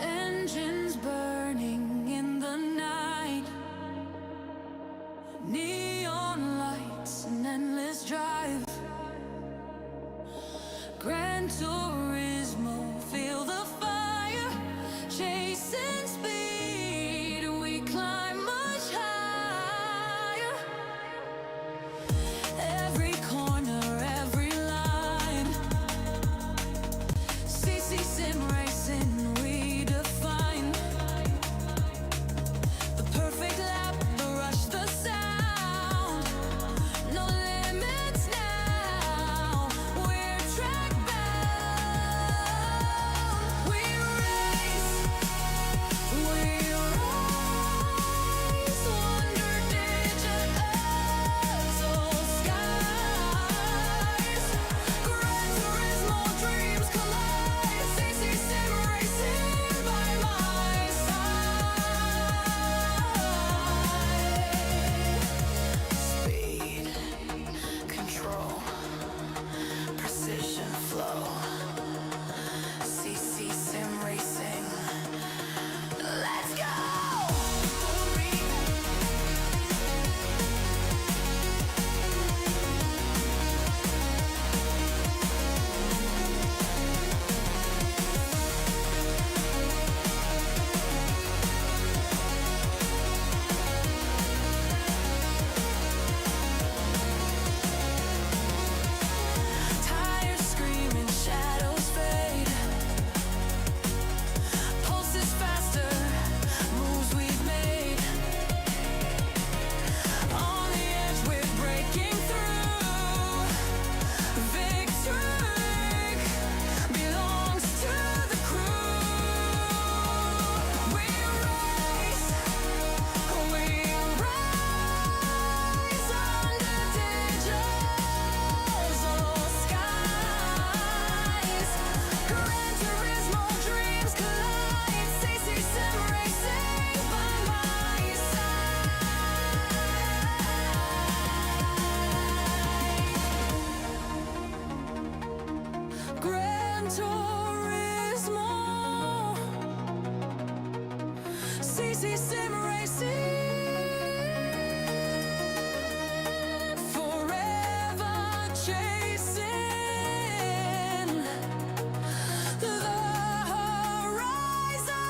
engines burning in the night, neon lights, an endless drive, Gran Turismo, feel the fire, chasing speed, we climb much higher, every corner, every line, CC sim racing, we define the perfect lap, the rush, the sound, no limits now, we're track bound, we race, we rise, wonder digital skies, Gran Turismo dreams collide, CC sim racing by my side, speed, control, precision flow, CC sim racing, let's go! Tires screaming, shadows fade, pulses faster, moves we've made, on the edge we're breaking through, victory belongs to the crew, we race, we rise under digital skies, Gran Turismo dreams collide, CC sim racing by my side, Gran Turismo, CC sim racing, forever chasing the horizon.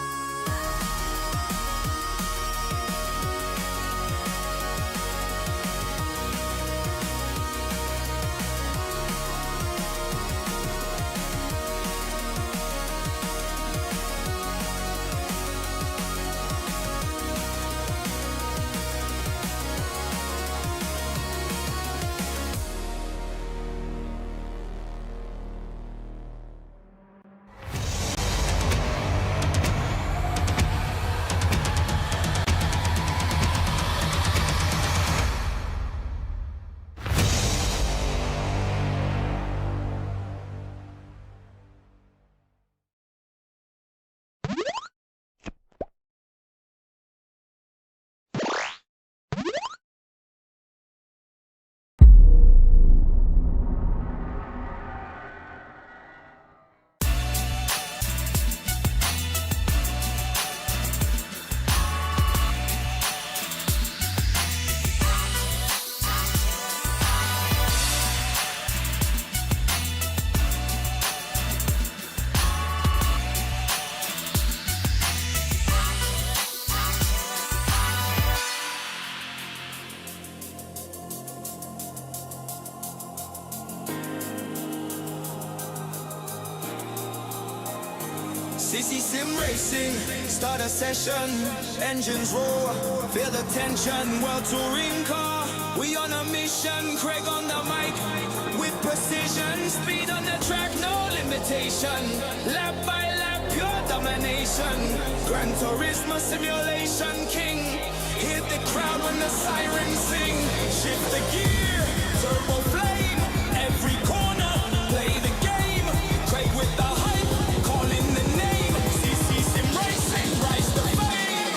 CC sim racing, start a session, engines roar, feel the tension, world touring car, we on a mission, Craig on the mic, with precision, speed on the track, no limitation, lap by lap, pure domination, Gran Turismo simulation king, hit the crowd when the sirens sing, shift the gear, turbo flame, every corner, play the game, Craig with the hype, calling the name, CC sim racing, rise to fame.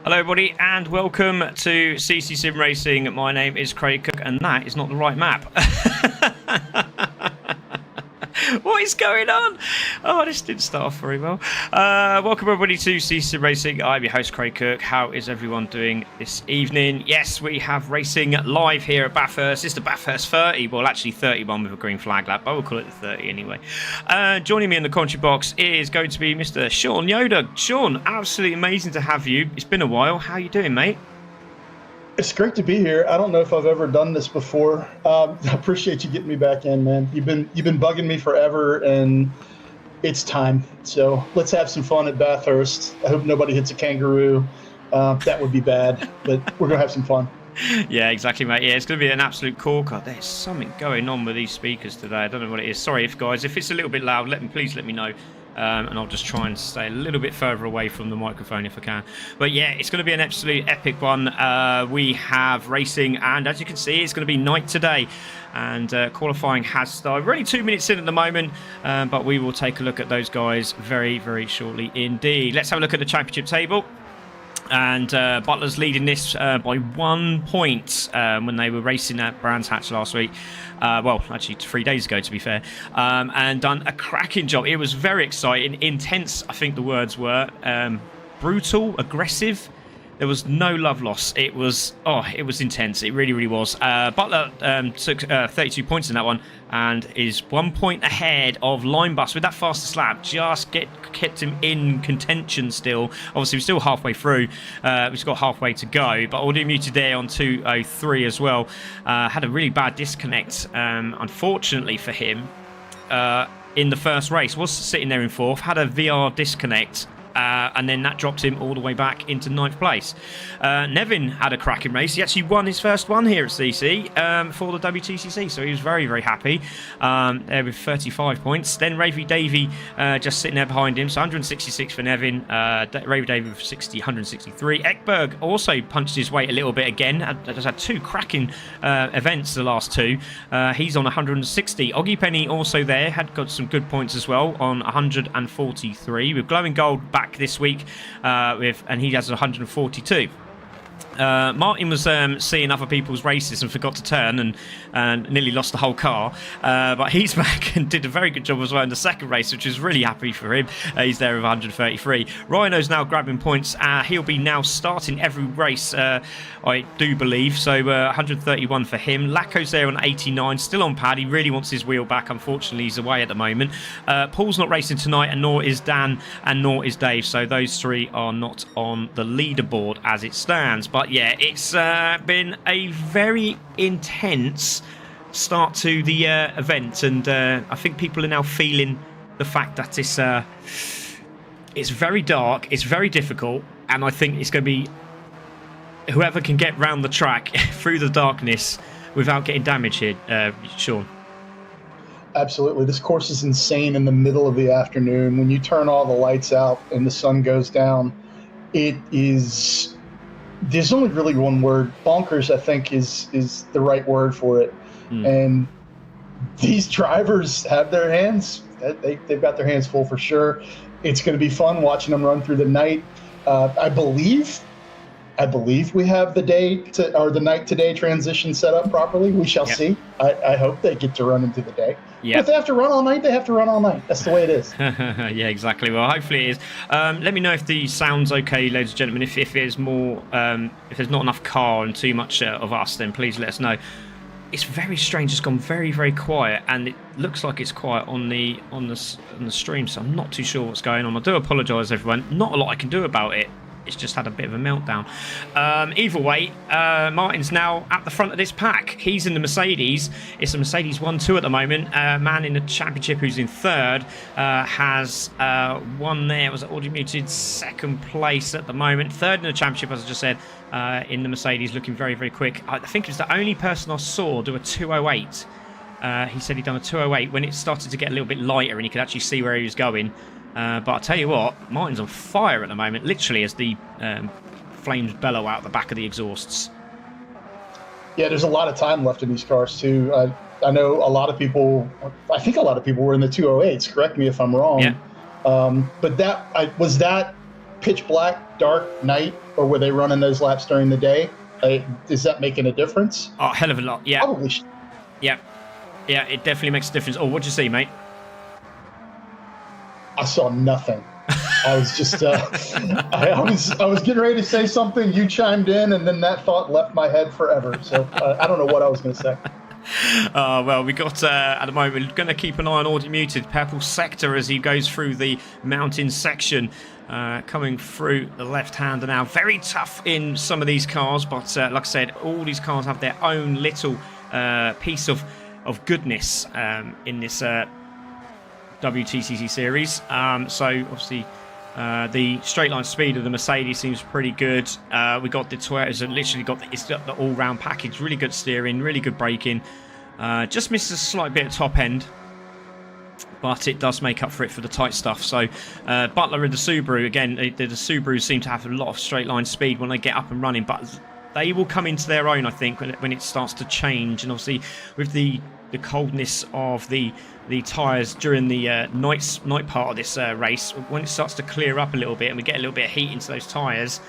Hello everybody and welcome to CC Sim Racing. My name is Craig Cook and that is not the right map. What is going on? Oh, this didn't start off very well. Welcome everybody to CC Sim Racing. I'm your host Craig Cook. How is everyone doing this evening? Yes, we have racing live here at Bathurst. It's the Bathurst 30. Well, actually 31 with a green flag lap, but we'll call it the 30 anyway. Joining me in the commentary box is going to be Mr. Sean Yoder. Sean, absolutely amazing to have you. It's been a while. How are you doing, mate? It's great to be here. I don't know if I've ever done this before. I appreciate you getting me back in, man. You've been bugging me forever, and it's time. So let's have some fun at Bathurst. I hope nobody hits a kangaroo. That would be bad, but we're gonna have some fun. Yeah, exactly, mate. Yeah, it's going to be an absolute corker. There's something going on with these speakers today. I don't know what it is. Sorry, if it's a little bit loud, please let me know. And I'll just try and stay a little bit further away from the microphone if I can. But yeah, it's going to be an absolute epic one. We have racing, and as you can see, it's going to be night today. And qualifying has started. We're only 2 minutes in at the moment, but we will take a look at those guys very, very shortly indeed. Let's have a look at the championship table. And Butler's leading this by 1 point when they were racing at Brands Hatch last week. Well, actually 3 days ago, to be fair. And done a cracking job. It was very exciting, intense, I think the words were. Brutal, aggressive. There was no love lost. It was intense. It really, really was. Butler took 32 points in that one and is 1 point ahead of Linebus with that fastest lap. Just kept him in contention still. Obviously, we're still halfway through. We've got halfway to go. But Audio Muted there on 2:03 as well. Had a really bad disconnect, unfortunately for him, in the first race. Was sitting there in fourth. Had a VR disconnect. And then that dropped him all the way back into 9th place. Nevin had a cracking race. He actually won his first one here at CC for the Wtcc, so he was very, very happy there with 35 points. Then Ravy Davey just sitting there behind him, so 166 for Nevin. Ravy Davey with 163. Ekberg also punched his weight a little bit again. Has had two cracking events, the last two. He's on 160. Oggy Penny also there, had got some good points as well on 143. With Glowing Gold back this week and he has 142. Martin was seeing other people's races and forgot to turn and nearly lost the whole car, but he's back and did a very good job as well in the second race, which is really happy for him. He's there with 133. Rhino's now grabbing points. He'll be now starting every race, I do believe, so 131 for him. Laco's there on 89, still on pad. He really wants his wheel back. Unfortunately, he's away at the moment. Paul's not racing tonight, and nor is Dan, and nor is Dave, so those three are not on the leaderboard as it stands. But yeah, it's been a very intense start to the event, and I think people are now feeling the fact that it's very dark, it's very difficult, and I think it's going to be whoever can get round the track through the darkness without getting damage here, Sean. Absolutely. This course is insane in the middle of the afternoon. When you turn all the lights out and the sun goes down, it is... There's only really one word. Bonkers, I think, is the right word for it. And these drivers have their hands. They've got their hands full for sure. It's going to be fun watching them run through the night. I believe we have the night to day transition set up properly. We shall see. I hope they get to run into the day. But if they have to run all night, they have to run all night. That's the way it is. Yeah, exactly. Well, hopefully it is. Let me know if the sound's okay, ladies and gentlemen. If there's more, if there's not enough car and too much of us, then please let us know. It's very strange. It's gone very, very quiet, and it looks like it's quiet on the stream. So I'm not too sure what's going on. I do apologise, everyone. Not a lot I can do about it. It's just had a bit of a meltdown. Either way, Martin's now at the front of this pack. He's in the Mercedes. It's a Mercedes 1-2 at the moment. Man in the championship who's in third has won there. It was Audio Muted second place at the moment. Third in the championship, as I just said, in the Mercedes, looking very, very quick. I think it's the only person I saw do a 208. He said he'd done a 208 when it started to get a little bit lighter and he could actually see where he was going. But I'll tell you what, Martin's on fire at the moment, literally as the flames bellow out the back of the exhausts. Yeah, there's a lot of time left in these cars, too. I know a lot of people, I think a lot of people were in the 208s, correct me if I'm wrong. Yeah. But was that pitch black, dark, night, or were they running those laps during the day? Is that making a difference? Oh, hell of a lot. Yeah. Probably. Yeah. Yeah, it definitely makes a difference. Oh, what'd you see, mate? I saw nothing. I was just, I was getting ready to say something. You chimed in, and then that thought left my head forever. So I don't know what I was going to say. Well, we got at the moment, we're going to keep an eye on Audio Muted, Purple Sector, as he goes through the mountain section, coming through the left-hander now. Very tough in some of these cars, but like I said, all these cars have their own little piece of goodness in this WTCC series. So obviously the straight line speed of the Mercedes seems pretty good. We got the Toyotas that literally got the all-round package, really good steering, really good braking. Just misses a slight bit of top end, but it does make up for it for the tight stuff. So Butler and the Subaru, again, the Subarus seem to have a lot of straight line speed when they get up and running, but they will come into their own, I think, when it starts to change. And obviously with the coldness of the tyres during the night part of this race, when it starts to clear up a little bit and we get a little bit of heat into those tyres,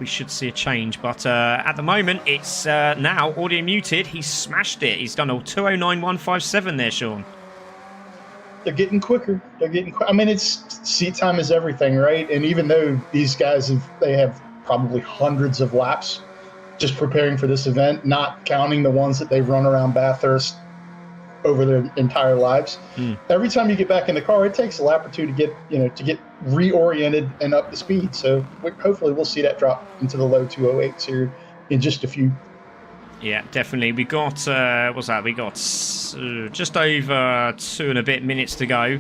we should see a change. But at the moment, it's now Audio Muted. He's smashed it. He's done a 209.157 there, Sean. They're getting quicker. I mean, it's seat time is everything, right? And even though these guys have probably hundreds of laps just preparing for this event, not counting the ones that they've run around Bathurst over their entire lives. Every time you get back in the car, it takes a lap or two to get reoriented and up to speed. So hopefully we'll see that drop into the low 208s here in just a few. Yeah, definitely. We got what's that? We got just over 2 and a bit minutes to go.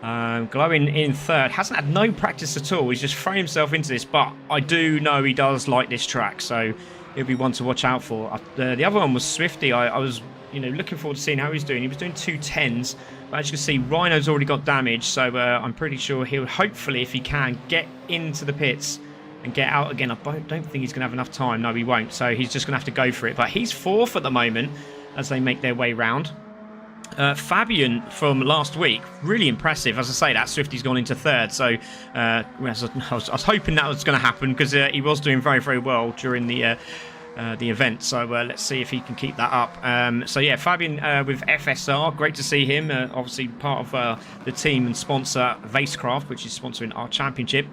Glowing in third, hasn't had no practice at all. He's just thrown himself into this, but I do know he does like this track, so he'll be one to watch out for. The other one was Swifty. I was looking forward to seeing how he's doing. He was doing 210s, but as you can see, Rhino's already got damage, so I'm pretty sure he'll hopefully, if he can, get into the pits and get out again. I don't think he's going to have enough time. No, he won't, so he's just going to have to go for it. But he's fourth at the moment as they make their way round. Fabian from last week, really impressive. As I say, that Swifty's gone into third, so I was hoping that was going to happen because he was doing very, very well during the event. So let's see if he can keep that up. So yeah, Fabian with FSR, great to see him. Obviously part of the team and sponsor Vacecraft, which is sponsoring our championship.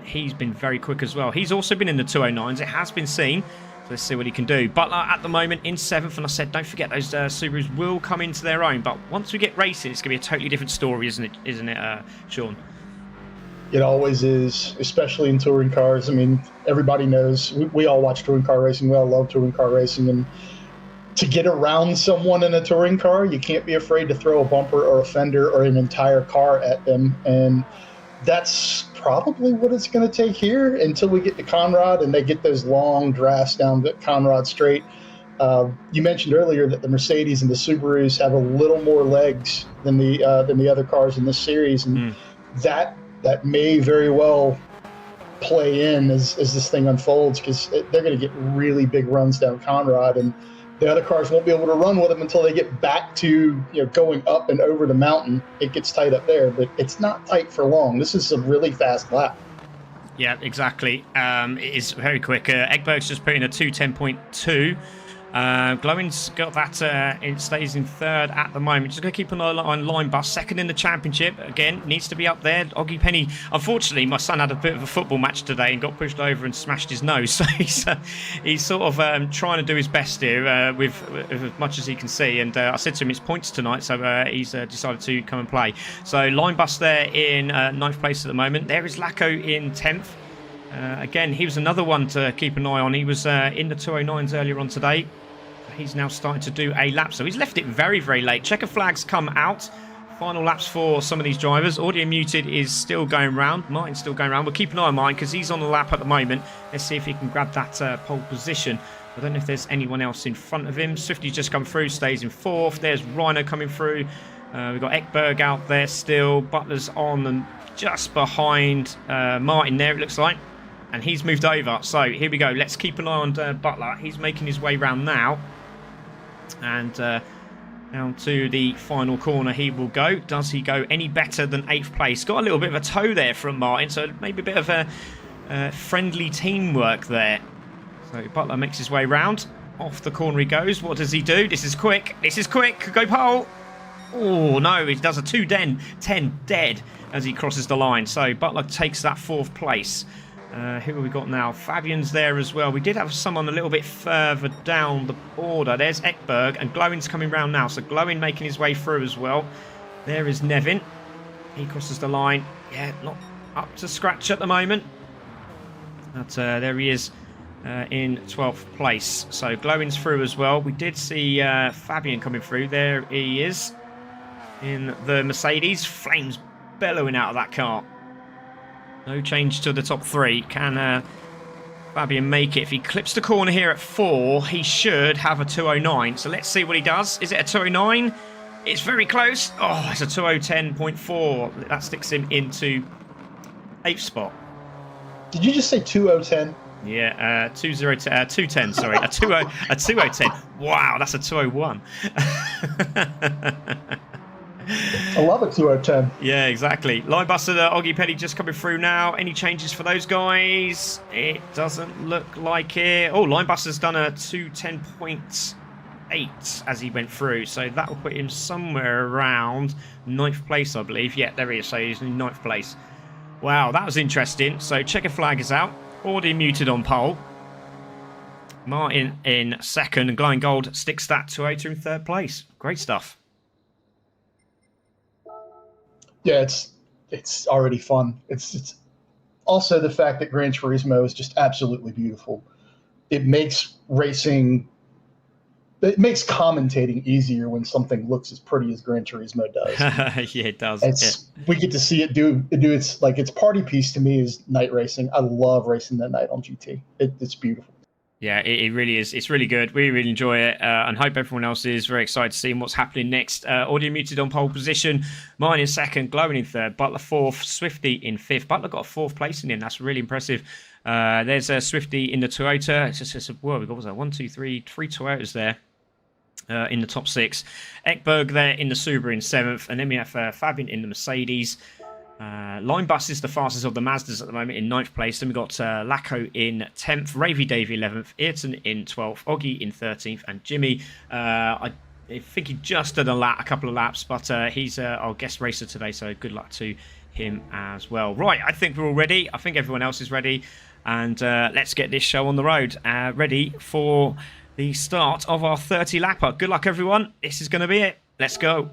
He's been very quick as well. He's also been in the 209s. It has been seen. So let's see what he can do. Butler at the moment in 7th, and I said don't forget those Subarus will come into their own. But once we get racing, it's going to be a totally different story, isn't it, Sean? It always is, especially in touring cars. I mean, everybody knows. We all watch touring car racing. We all love touring car racing. And to get around someone in a touring car, you can't be afraid to throw a bumper or a fender or an entire car at them. And that's probably what it's going to take here until we get to Conrad and they get those long drafts down the Conrad straight. You mentioned earlier that the Mercedes and the Subarus have a little more legs than the other cars in this series, and that may very well play in as this thing unfolds, because they're going to get really big runs down Conrad, and the other cars won't be able to run with them until they get back to going up and over the mountain. It gets tight up there, but it's not tight for long. This is a really fast lap. Yeah, exactly. It is very quick. Egberg's just put in a 2:10.2. Glowing's got that. It stays in third at the moment. Just going to keep an eye on Linebus, second in the championship. Again, needs to be up there. Oggy Penny. Unfortunately, my son had a bit of a football match today and got pushed over and smashed his nose. So he's sort of trying to do his best here with as much as he can see. And I said to him, it's points tonight, so he's decided to come and play. So Linebus there in 9th place at the moment. There is Lacko in 10th. Again, he was another one to keep an eye on. He was in the 209s earlier on today. He's now starting to do a lap, so he's left it very, very late. Checker flags come out. Final laps for some of these drivers. Audio Muted is still going round. Martin's still going round. We'll keep an eye on Martin because he's on the lap at the moment. Let's see if he can grab that pole position. I don't know if there's anyone else in front of him. Swifty's just come through, stays in 4th. There's Rhino coming through. We've got Ekberg out there still. Butler's on and just behind Martin there, it looks like. And he's moved over. So here we go. Let's keep an eye on Butler. He's making his way round now. And Down to the final corner he will go. Does he go any better than 8th place? Got a little bit of a toe there from Martin, so maybe a bit of a friendly teamwork there. So Butler makes his way round. Off the corner he goes. What does he do? This is quick. This is quick. Could go pole. Oh, no. He does a 2-10 dead as he crosses the line. So Butler takes that 4th place. Who have we got now? Fabian's there as well. We did have someone a little bit further down the border. There's Ekberg, and Glowin's coming round now. So Glowin making his way through as well. There is Nevin. He crosses the line. Yeah, not up to scratch at the moment. But there he is in 12th place. So Glowin's through as well. We did see Fabian coming through. There he is in the Mercedes. Flames bellowing out of that car. No change to the top 3. Can Fabian make it? If he clips the corner here at 4, he should have a 209. So let's see what he does. Is it a 209? It's very close. Oh, it's a 2010.4. That sticks him into 8th spot. Did you just say 2010? Yeah, 210, sorry. A 2010. Wow, that's a 201. I love a 2010. Yeah, exactly. Linebuster, Oggy Petty just coming through now. Any changes for those guys? It doesn't look like it. Oh, Linebuster's done a 210.8 as he went through. So that will put him somewhere around 9th place, I believe. Yeah, there he is. So he's in 9th place. Wow, that was interesting. So checker flag is out. Already muted on pole. Martin in 2nd. And Glowing Gold sticks that to Ota in 3rd place. Great stuff. Yeah, it's already fun. It's also the fact that Gran Turismo is just absolutely beautiful. It makes racing, it makes commentating easier when something looks as pretty as Gran Turismo does. Yeah, it does. We get to see it do its like its party piece to me is night racing. I love racing that night on GT. It's beautiful. Yeah, it really is. It's really good. We really enjoy it and hope everyone else is very excited to see what's happening next. Audio muted on pole position. Mine in 2nd, Glowing in 3rd, Butler 4th, Swifty in 5th. Butler got a 4th place in him. That's really impressive. There's Swifty in the Toyota. It's just well, we've got three Toyotas there. In the top 6. Ekberg there in the Subaru in 7th. And then we have Fabian in the Mercedes. Linebus is the fastest of the Mazdas at the moment in 9th place. Then we've got Lacko in 10th, Ravy Davey 11th, Ayrton in 12th, Oggy in 13th, and Jimmy, I think he just did a couple of laps, but he's our guest racer today, so good luck to him as well. Right, I think we're all ready. I think everyone else is ready. And let's get this show on the road. Ready for the start of our 30 lapper. Good luck, everyone. This is going to be it. Let's go.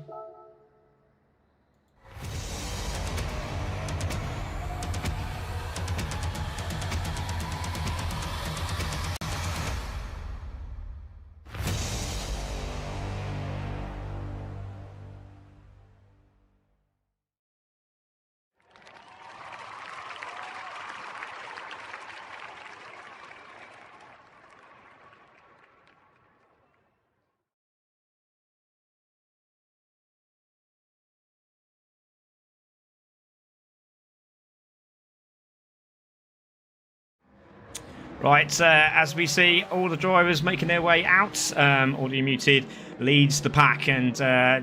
Right, as we see all the drivers making their way out, Audio Muted leads the pack, and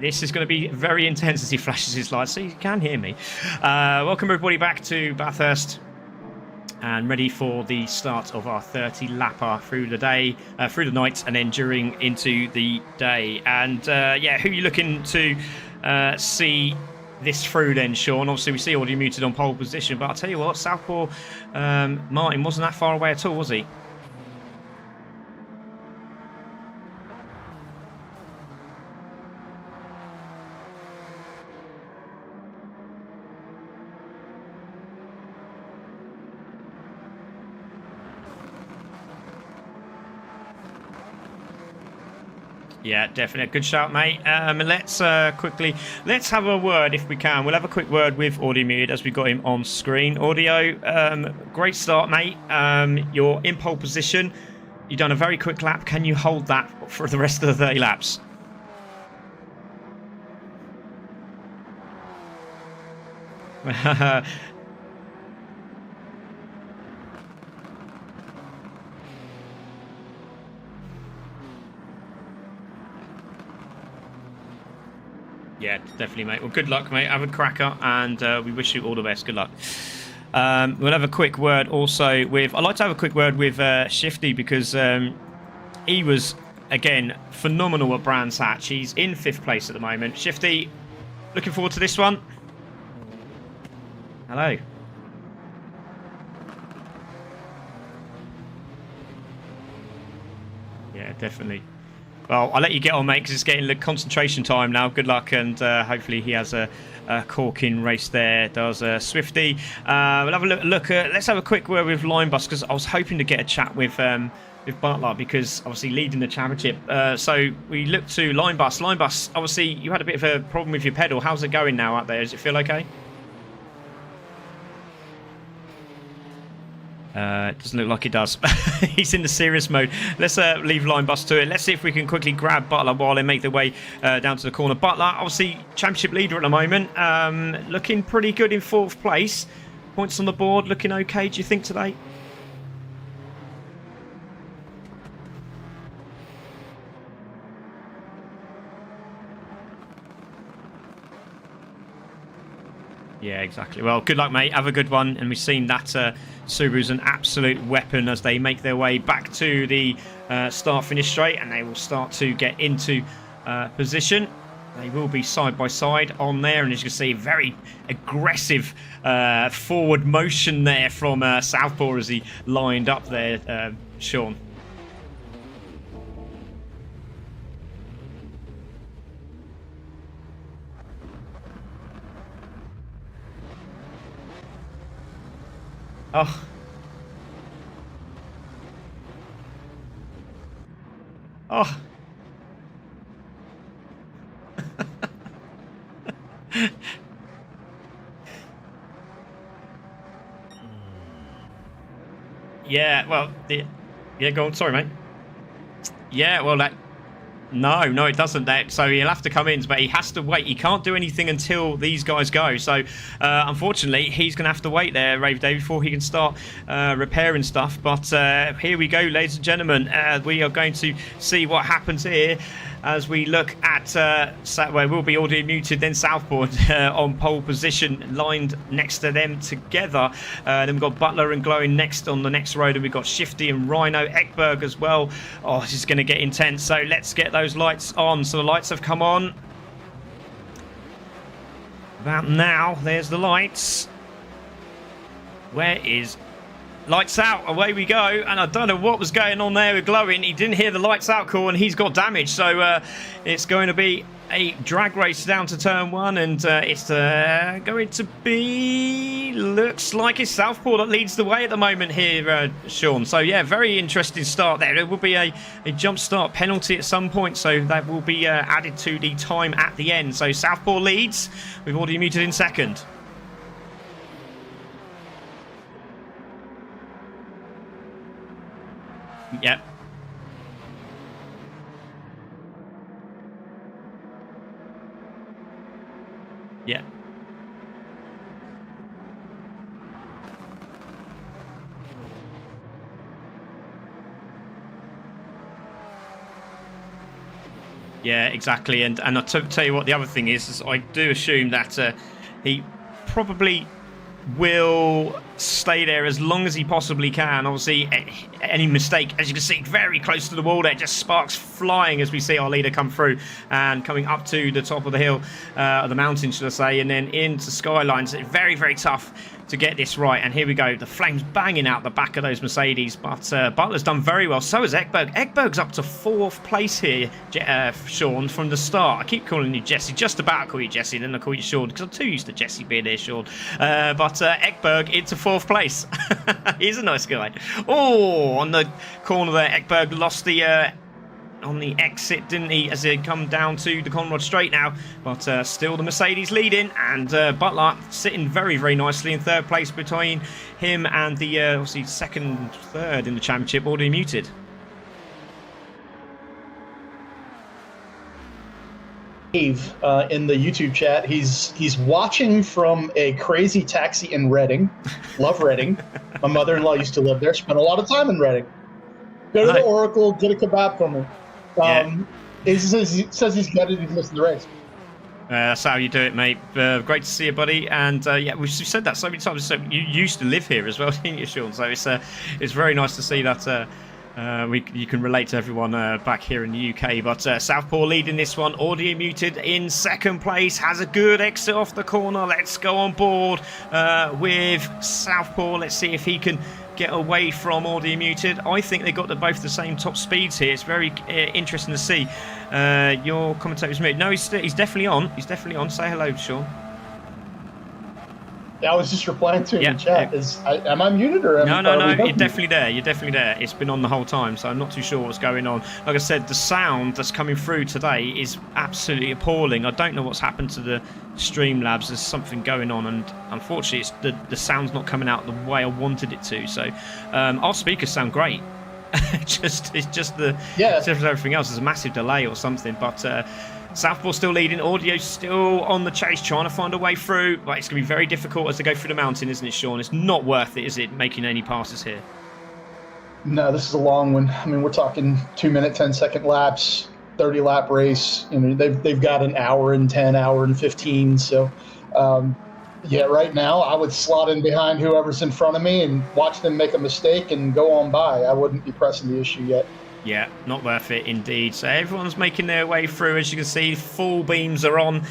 this is going to be very intense as he flashes his lights, so you can hear me. Welcome everybody back to Bathurst, and ready for the start of our 30 lapper through the day, through the night, and then during into the day. And yeah, who are you looking to see this through then, Sean? Obviously we see Audio Muted on pole position, but I'll tell you what, Southpaw Martin wasn't that far away at all, was he? Yeah, definitely. Good shout, mate. Let's let's have a word, if we can. We'll have a quick word with Audio Muted as we got him on screen. Audio, great start, mate. You're in pole position. You've done a very quick lap. Can you hold that for the rest of the 30 laps? Yeah, definitely, mate. Well, good luck, mate. Have a cracker, and we wish you all the best. Good luck. We'll have a quick word also with... I'd like to have a quick word with Shifty, because he was, again, phenomenal at Brands Hatch. He's in 5th place at the moment. Shifty, looking forward to this one. Hello. Yeah, definitely. Well, I'll let you get on, mate, because it's getting concentration time now. Good luck, and hopefully he has a corking race there. Does Swifty. We'll have a look at... Let's have a quick word with Linebus, because I was hoping to get a chat with Butler, because obviously leading the championship. So we look to Linebus. Linebus, obviously you had a bit of a problem with your pedal. How's it going now out there? Does it feel okay? It doesn't look like it does. He's in the serious mode. Let's leave Linebus to it. Let's see if we can quickly grab Butler while they make their way down to the corner. Butler, obviously championship leader at the moment, looking pretty good in 4th place. Points on the board, looking okay, do you think, today? Yeah, exactly. Well, good luck, mate. Have a good one. And we've seen that Subaru's an absolute weapon as they make their way back to the start-finish straight, and they will start to get into position. They will be side by side on there, and as you can see, very aggressive forward motion there from Southpaw as he lined up there, Sean. Oh. Oh. Yeah, well, yeah, go on. Sorry, mate. Yeah, well, No, it doesn't. So he'll have to come in, but he has to wait. He can't do anything until these guys go. So, unfortunately, he's going to have to wait there, Rave Day, before he can start repairing stuff. But here we go, ladies and gentlemen. We are going to see what happens here as we look at where we'll be audio muted, then Southpaw on pole position, lined next to them together. Then we've got Butler and Glowing next on the next road, and we've got Shifty and Rhino, Ekberg as well. Oh, this is going to get intense. So let's get those lights on. So the lights have come on about now. There's the lights. Where is lights out? Away we go. And I don't know what was going on there with Glowing. He didn't hear the lights out call, and he's got damage. So it's going to be a drag race down to turn 1, and it's going to be, looks like it's Southpaw that leads the way at the moment here, Sean. So yeah, very interesting start there. There will be a jump start penalty at some point, so that will be added to the time at the end. So Southpaw leads. We've already muted in second. Yep. Yeah. Yeah, exactly. And I'll tell you what the other thing is I do assume that he probably will stay there as long as he possibly can. Obviously, any mistake, as you can see, very close to the wall there, just sparks flying as we see our leader come through and coming up to the top of the hill, of the mountain, should I say, and then into Skylines. Very, very tough to get this right. And here we go, the flames banging out the back of those Mercedes, but Butler's done very well. So has Ekberg. Ekberg's up to 4th place here, Sean, from the start. I keep calling you Jesse, just about call you Jesse, then I call you Sean, because I'm too used to Jesse being there, Sean. But Ekberg into 4th place. He's a nice guy. Oh, on the corner there, Ekberg lost the on the exit, didn't he, as they come down to the Conrod Straight now. But still the Mercedes leading, and Butler sitting very, very nicely in 3rd place between him and the obviously 2nd, 3rd in the championship, already muted. Dave in the YouTube chat, he's watching from a crazy taxi in Reading. Love Reading. My mother-in-law used to live there. Spent a lot of time in Reading. Go to the Oracle, get a kebab from him. He says he's gutted he missed the race. That's how you do it, mate. Great to see you, buddy. And yeah, we've said that so many times. So you used to live here as well, didn't you, Sean? So it's very nice to see that you can relate to everyone back here in the UK. But Southpaw leading this one. Audio Muted in second place. Has a good exit off the corner. Let's go on board with Southpaw. Let's see if he can get away from Audio Muted. I think they got both the same top speeds here. It's very interesting to see. Your commentator's muted. No, he's definitely on. He's definitely on. Say hello, Sean. Yeah, I was just replying to him in chat. Am I muted or No, you're definitely there. You're definitely there. It's been on the whole time, so I'm not too sure what's going on. Like I said, the sound that's coming through today is absolutely appalling. I don't know what's happened to the Streamlabs. There's something going on, and unfortunately, the sound's not coming out the way I wanted it to. So our speakers sound great. It's just everything else. There's a massive delay or something, but. Southpaw still leading, Audio still on the chase, trying to find a way through, but it's going to be very difficult as they go through the mountain, isn't it, Sean? It's not worth it, is it, making any passes here? No, this is a long one. I mean, we're talking 2 minute, 10-second laps, 30 lap race. You know, they've got an hour and 10, hour and 15. So, yeah, right now I would slot in behind whoever's in front of me and watch them make a mistake and go on by. I wouldn't be pressing the issue yet. Yeah, not worth it indeed. So everyone's making their way through. As you can see, full beams are on.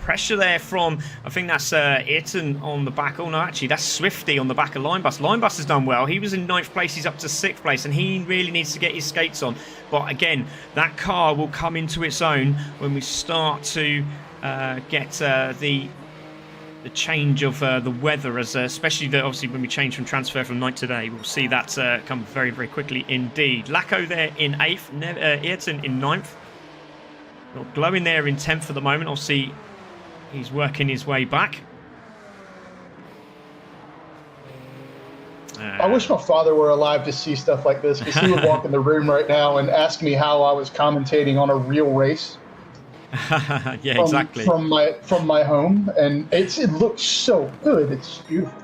Pressure there from, I think that's Ayrton on the back. Oh, no, actually, that's Swifty on the back of Linebus. Linebus has done well. He was in 9th place. He's up to 6th place, and he really needs to get his skates on. But again, that car will come into its own when we start to get the change of the weather, as especially obviously when we change from transfer from night to day, we'll see that come very, very quickly indeed. Lacko there in 8th, Ayrton in 9th. Glowing there in 10th at the moment. Obviously, he's working his way back. I wish my father were alive to see stuff like this, because he would walk in the room right now and ask me how I was commentating on a real race. Yeah, exactly. From my home, and it looks so good. It's beautiful.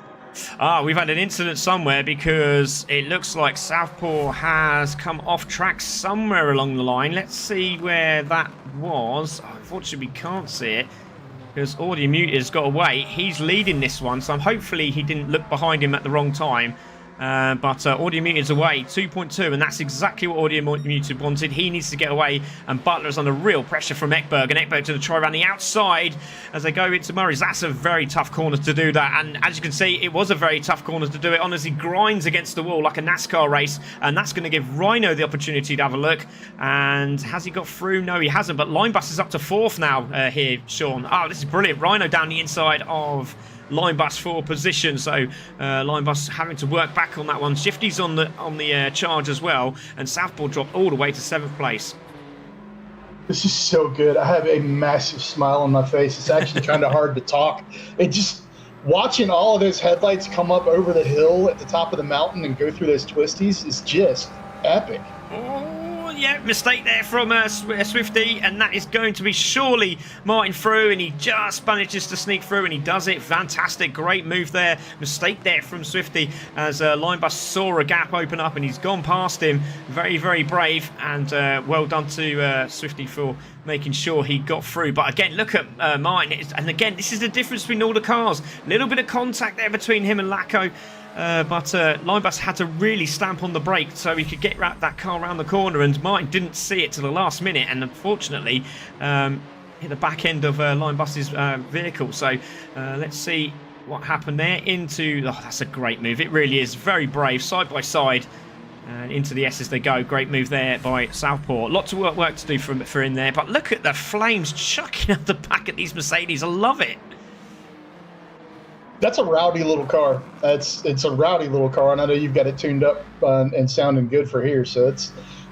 We've had an incident somewhere, because it looks like Southpaw has come off track somewhere along the line. Let's see where that was. Unfortunately, we can't see it because Audio Muted has got away. He's leading this one, so hopefully he didn't look behind him at the wrong time. But Audio Muted's away, 2.2, and that's exactly what Audio Muted wanted. He needs to get away, and Butler's under real pressure from Ekberg, and Ekberg to try around the outside as they go into Murray's. That's a very tough corner to do that, and as you can see, it was a very tough corner to do it on, as he grinds against the wall like a NASCAR race, and that's going to give Rhino the opportunity to have a look. And has he got through? No, he hasn't, but Linebus is up to 4th now here, Sean. Oh, this is brilliant. Rhino down the inside of Linebus for position, so Linebus having to work back on that one. Shifty's on the charge as well, and Southpaw dropped all the way to 7th place. This is so good. I have a massive smile on my face. It's actually kind of hard to talk. It just, watching all of those headlights come up over the hill at the top of the mountain and go through those twisties is just epic. Yeah, mistake there from Swifty, and that is going to be surely Martin through, and he just manages to sneak through, and he does it. Fantastic, great move there. Mistake there from Swifty as Linebus saw a gap open up, and he's gone past him. Very, very brave, and well done to Swifty for making sure he got through. But again, look at Martin, and again, this is the difference between all the cars. A little bit of contact there between him and Lacko. But Linebus had to really stamp on the brake so he could get that car around the corner, and Martin didn't see it till the last minute, and unfortunately hit the back end of Linebus's vehicle. So let's see what happened there. That's a great move. It really is very brave, side by side. Into the S as they go. Great move there by Southpaw. Lots of work to do for in there, but look at the flames chucking up the back at these Mercedes. I love it. That's a rowdy little car. It's a rowdy little car, and I know you've got it tuned up and sounding good for here. So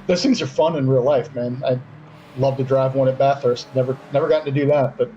those things are fun in real life, man. I'd love to drive one at Bathurst. Never gotten to do that, but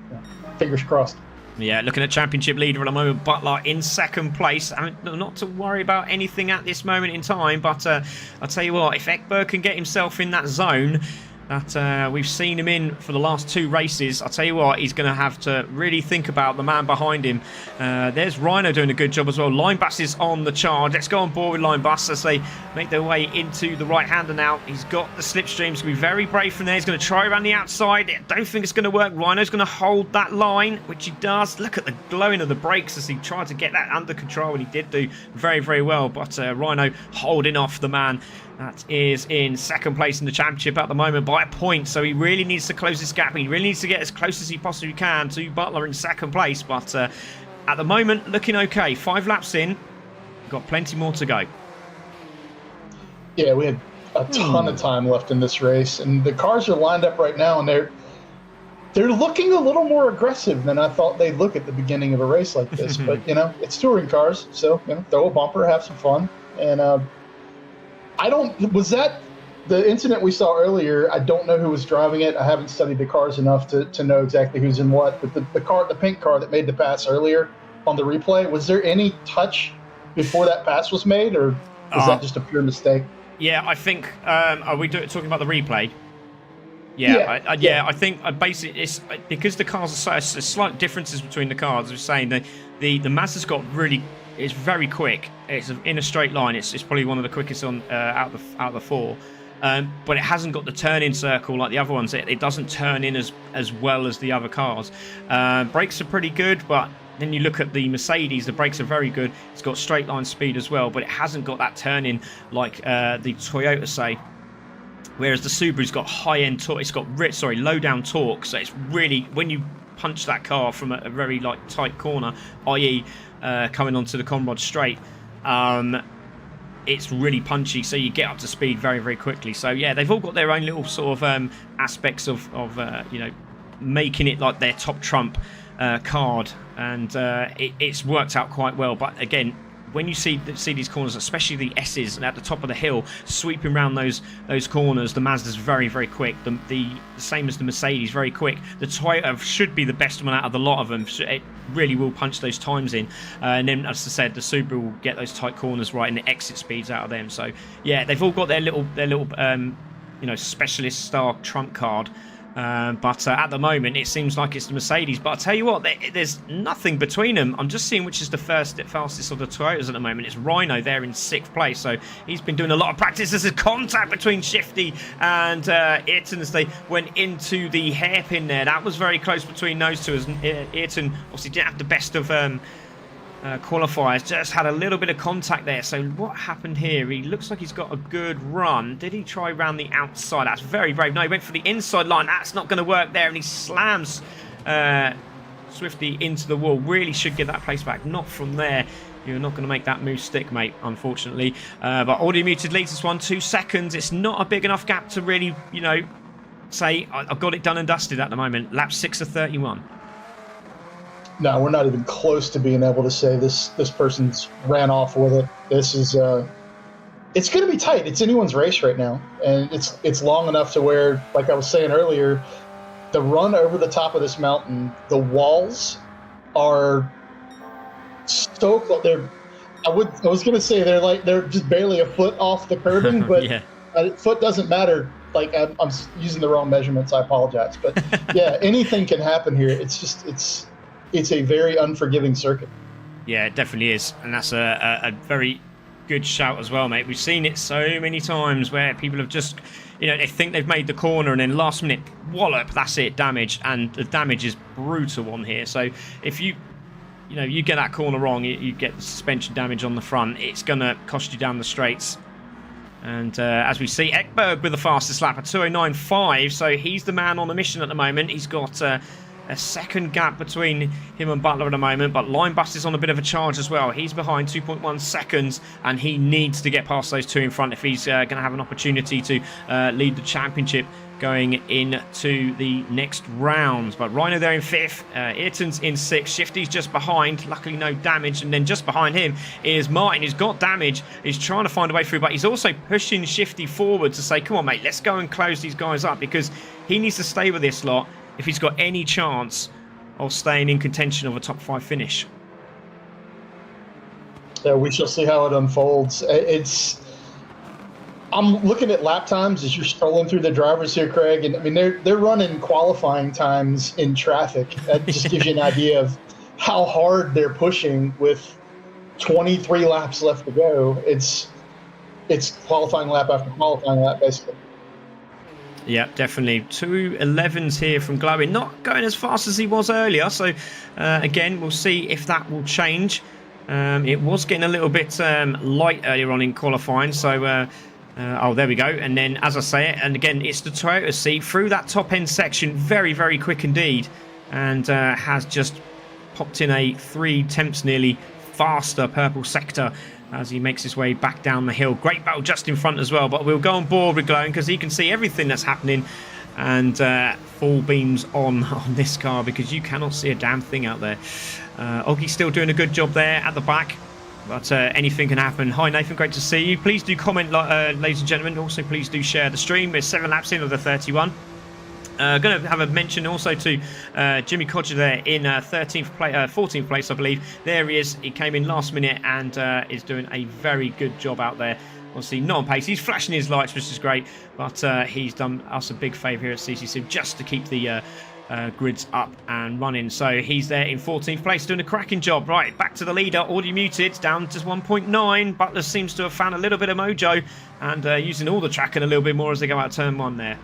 fingers crossed. Yeah, looking at championship leader at the moment, Butler in 2nd place. I mean, not to worry about anything at this moment in time, but I'll tell you what, if Ekberg can get himself in that zone, that we've seen him in for the last 2 races. I'll tell you what, he's going to have to really think about the man behind him. There's Rhino doing a good job as well. Linebus is on the charge. Let's go on board with Linebus as they make their way into the right-hander now. He's got the slipstream. He's going to be very brave from there. He's going to try around the outside. I don't think it's going to work. Rhino's going to hold that line, which he does. Look at the glowing of the brakes as he tried to get that under control, and he did do very, very well. But Rhino holding off the man that is in second place in the championship at the moment by a point, so he really needs to close this gap. He really needs to get as close as he possibly can to Butler in second place, but at the moment looking okay. 5 laps in, got plenty more to go. Yeah, we had a ton of time left in this race, and the cars are lined up right now, and they're looking a little more aggressive than I thought they'd look at the beginning of a race like this. But you know, it's touring cars, so you know, throw a bumper, have some fun. And was that the incident we saw earlier? I don't know who was driving it. I haven't studied the cars enough to know exactly who's in what. But the pink car that made the pass earlier on the replay, was there any touch before that pass was made, or was that just a pure mistake? Yeah, I think. Are we talking about the replay? Yeah, I think basically it's because the cars are so slight differences between the cars. I was saying the Mazda's got it's very quick. It's in a straight line. It's probably one of the quickest on out of the 4. But it hasn't got the turn-in circle like the other ones. It doesn't turn in as well as the other cars. Brakes are pretty good, but then you look at the Mercedes, the brakes are very good. It's got straight line speed as well, but it hasn't got that turn-in like the Toyota say. Whereas the Subaru's got high-end torque. It's got low-down torque, so it's really, when you punch that car from a very tight corner, i.e. Coming onto the Conrod straight, it's really punchy, so you get up to speed very, very quickly. So yeah, they've all got their own little sort of aspects of you know, making it like their top trump card, and it's worked out quite well. But again, when you see these corners, especially the S's at the top of the hill, sweeping around those corners, the Mazda's very, very quick. The same as the Mercedes, very quick. The Toyota should be the best one out of the lot of them. It really will punch those times in. And then, as I said, the Subaru will get those tight corners right and the exit speeds out of them. So yeah, they've all got their little you know, specialist style trump card. But at the moment, it seems like it's the Mercedes. But I'll tell you what, there's nothing between them. I'm just seeing which is the fastest of the Toyotas at the moment. It's Rhino there in 6th place. So he's been doing a lot of practice. There's a contact between Shifty and Ayrton as they went into the hairpin there. That was very close between those two, as Ayrton obviously didn't have the best of qualifiers, just had a little bit of contact there. So what happened here? He looks like he's got a good run. Did he try around the outside? That's very brave. No, he went for the inside line. That's not going to work there, and he slams Swifty into the wall. Really should get that place back. Not from there. You're not going to make that move stick, mate, unfortunately. But audio muted leads this one 2 seconds. It's not a big enough gap to really, you know, say I've got it done and dusted at the moment. Lap 6 of 31. No, we're not even close to being able to say this person's ran off with it. This is it's going to be tight. It's anyone's race right now, and it's long enough to where, like I was saying earlier, the run over the top of this mountain, the walls are so close. I was going to say they're just barely a foot off the curbing, but yeah. A foot doesn't matter. Like I'm using the wrong measurements. I apologize, but yeah, anything can happen here. It's a very unforgiving circuit. Yeah, it definitely is. And that's a very good shout as well, mate. We've seen it so many times where people have just, you know, they think they've made the corner and then last minute, wallop, that's it, damage. And the damage is brutal on here. So if you get that corner wrong, you get the suspension damage on the front, it's going to cost you down the straights. And as we see, Ekberg with the fastest lap at 2:09.5. So he's the man on the mission at the moment. He's got a second gap between him and Butler at the moment, but Linebus is on a bit of a charge as well. He's behind 2.1 seconds, and he needs to get past those two in front if he's going to have an opportunity to lead the championship going into the next round. But Rhino there in 5th, Ayrton's in 6th, Shifty's just behind, luckily no damage, and then just behind him is Martin, who's got damage, he's trying to find a way through, but he's also pushing Shifty forward to say, come on mate, let's go and close these guys up, because he needs to stay with this lot if he's got any chance of staying in contention of a top 5 finish. Yeah, we shall see how it unfolds. I'm looking at lap times as you're scrolling through the drivers here, Craig, and I mean they're running qualifying times in traffic. That just gives you an idea of how hard they're pushing with 23 laps left to go. It's qualifying lap after qualifying lap, basically. Yeah, definitely. 2:11s here from Glowing. Not going as fast as he was earlier. So, again, we'll see if that will change. It was getting a little bit light earlier on in qualifying. So, oh, there we go. And then, as I say it, and again, it's the Wtcc through that top-end section. Very, very quick indeed. And has just popped in a 3/10 nearly faster purple sector as he makes his way back down the hill. Great battle just in front as well, but we'll go on board with Glowing because he can see everything that's happening, and full beams on this car because you cannot see a damn thing out there. Oggie's still doing a good job there at the back, but anything can happen. Hi Nathan, great to see you. Please do comment, ladies and gentlemen. Also please do share the stream. We're 7 laps in of the 31. Going to have a mention also to Jimmy Codger there in 14th place, I believe. There he is. He came in last minute and is doing a very good job out there. Obviously not on pace. He's flashing his lights, which is great, but he's done us a big favour here at Ccsr just to keep the grids up and running. So he's there in 14th place doing a cracking job. Right, back to the leader. Audio muted down to 1.9. Butler seems to have found a little bit of mojo and using all the tracking a little bit more as they go out turn 1 there.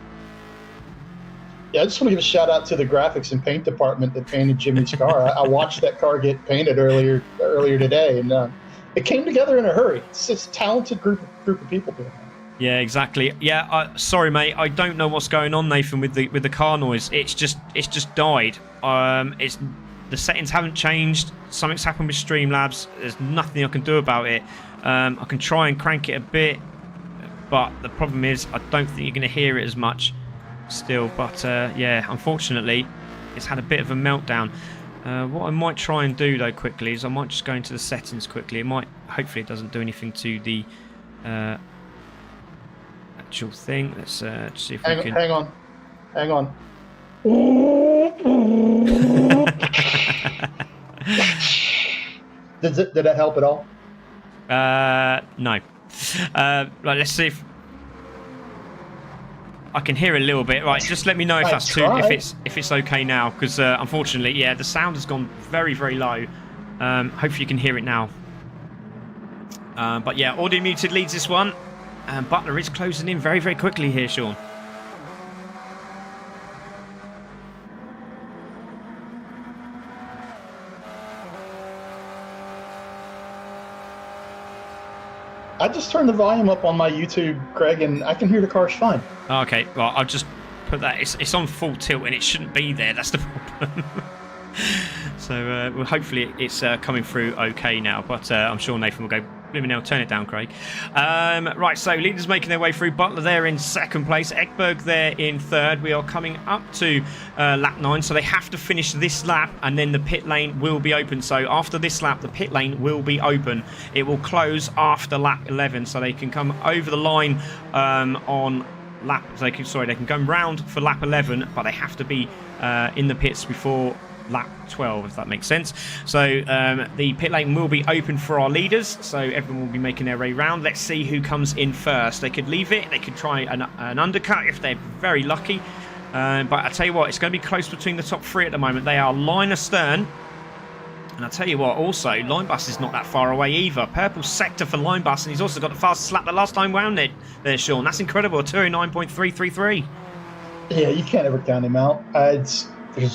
Yeah, I just want to give a shout out to the graphics and paint department that painted Jimmy's car. I watched that car get painted earlier today, and it came together in a hurry. It's a talented group of people doing that. Yeah, exactly. Yeah, sorry, mate. I don't know what's going on, Nathan, with the car noise. It's just died. The settings haven't changed. Something's happened with Streamlabs. There's nothing I can do about it. I can try and crank it a bit, but the problem is I don't think you're going to hear it as much still. But yeah, unfortunately, it's had a bit of a meltdown. What I might try and do though quickly is I might just go into the settings quickly. Hopefully it doesn't do anything to the actual thing. Let's see if we can. Hang on. Did that help at all? No. Right, let's see if I can hear a little bit. Right, just let me know if that's if it's okay now, because unfortunately, yeah, the sound has gone very, very low. Hopefully you can hear it now. But yeah, audio muted leads this one. Butler is closing in very, very quickly here, Sean. I just turned the volume up on my YouTube, Craig, and I can hear the cars fine. Okay, well, I'll just put that. It's on full tilt, and it shouldn't be there. That's the problem. So well, hopefully it's coming through okay now. But I'm sure Nathan will go, let me know, turn it down, Craig. Right, so leaders making their way through. Butler there in second place. Ekberg there in third. We are coming up to lap 9, so they have to finish this lap, and then the pit lane will be open. So after this lap, the pit lane will be open. It will close after lap 11, so they can come over the line on lap. They can go round for lap 11, but they have to be in the pits before lap 12, if that makes sense. So the pit lane will be open for our leaders, so everyone will be making their way round. Let's see who comes in first. They could leave it, they could try an undercut if they're very lucky, but I tell you what, it's going to be close between the top 3 at the moment. They are line astern, and I tell you what, also Linebus is not that far away either. Purple sector for Linebus, and he's also got the fastest lap the last time round there, Sean. That's incredible, 209.333. Yeah, you can't ever count him out. You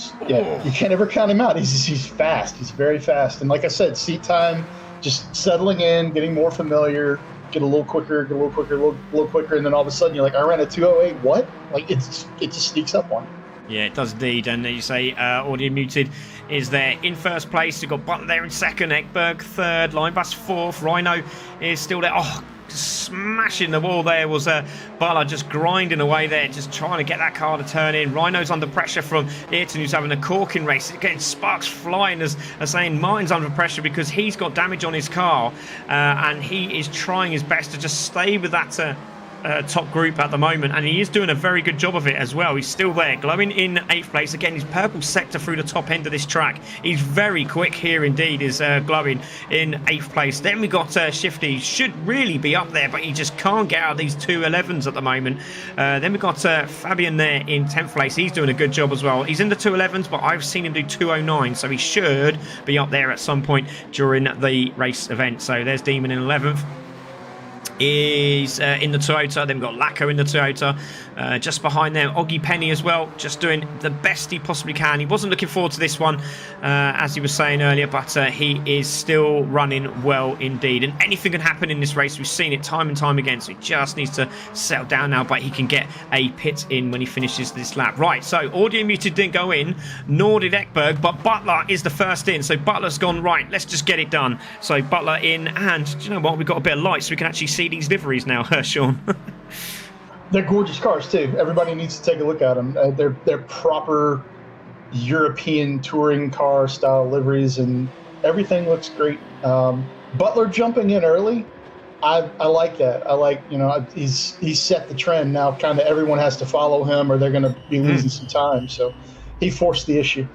can't ever count him out. He's fast. He's very fast. And like I said, seat time, just settling in, getting more familiar, get a little quicker, a little quicker, and then all of a sudden you're like, I ran a 208. What? Like it just sneaks up on you. Yeah, it does indeed. And you say audio muted is there in first place. You've got Butler there in second, Ekberg third, Linebus fourth, Rhino is still there. Oh, smashing the wall there was Butler, just grinding away there, just trying to get that car to turn in. Rhino's under pressure from Ayrton, who's having a corking race, getting sparks flying as saying Martin's under pressure because he's got damage on his car, and he is trying his best to just stay with that top group at the moment, and he is doing a very good job of it as well. He's still there, glowing in 8th place. Again, his purple sector through the top end of this track. He's very quick here indeed, is glowing in 8th place. Then we got Shifty, should really be up there, but he just can't get out of these 211s at the moment. Then we got Fabian there in 10th place. He's doing a good job as well. He's in the 211s, but I've seen him do 209, so he should be up there at some point during the race event. So there's Demon in 11th. Is in the Toyota. Then we've got Lacko in the Toyota. Just behind them, Oggy Penny as well, just doing the best he possibly can. He wasn't looking forward to this one, as he was saying earlier, but he is still running well indeed. And anything can happen in this race. We've seen it time and time again, so he just needs to settle down now, but he can get a pit in when he finishes this lap. Right, so Audio Muted didn't go in, nor did Ekberg, but Butler is the first in. So Butler's gone, right, let's just get it done. So Butler in, and do you know what? We've got a bit of light, so we can actually see these liveries now, Sean. They're gorgeous cars too. Everybody needs to take a look at them. They're proper European touring car style liveries, and everything looks great. Butler jumping in early, I like that. I like, you know, he's set the trend now. Kind of everyone has to follow him, or they're going to be losing some time. So he forced the issue.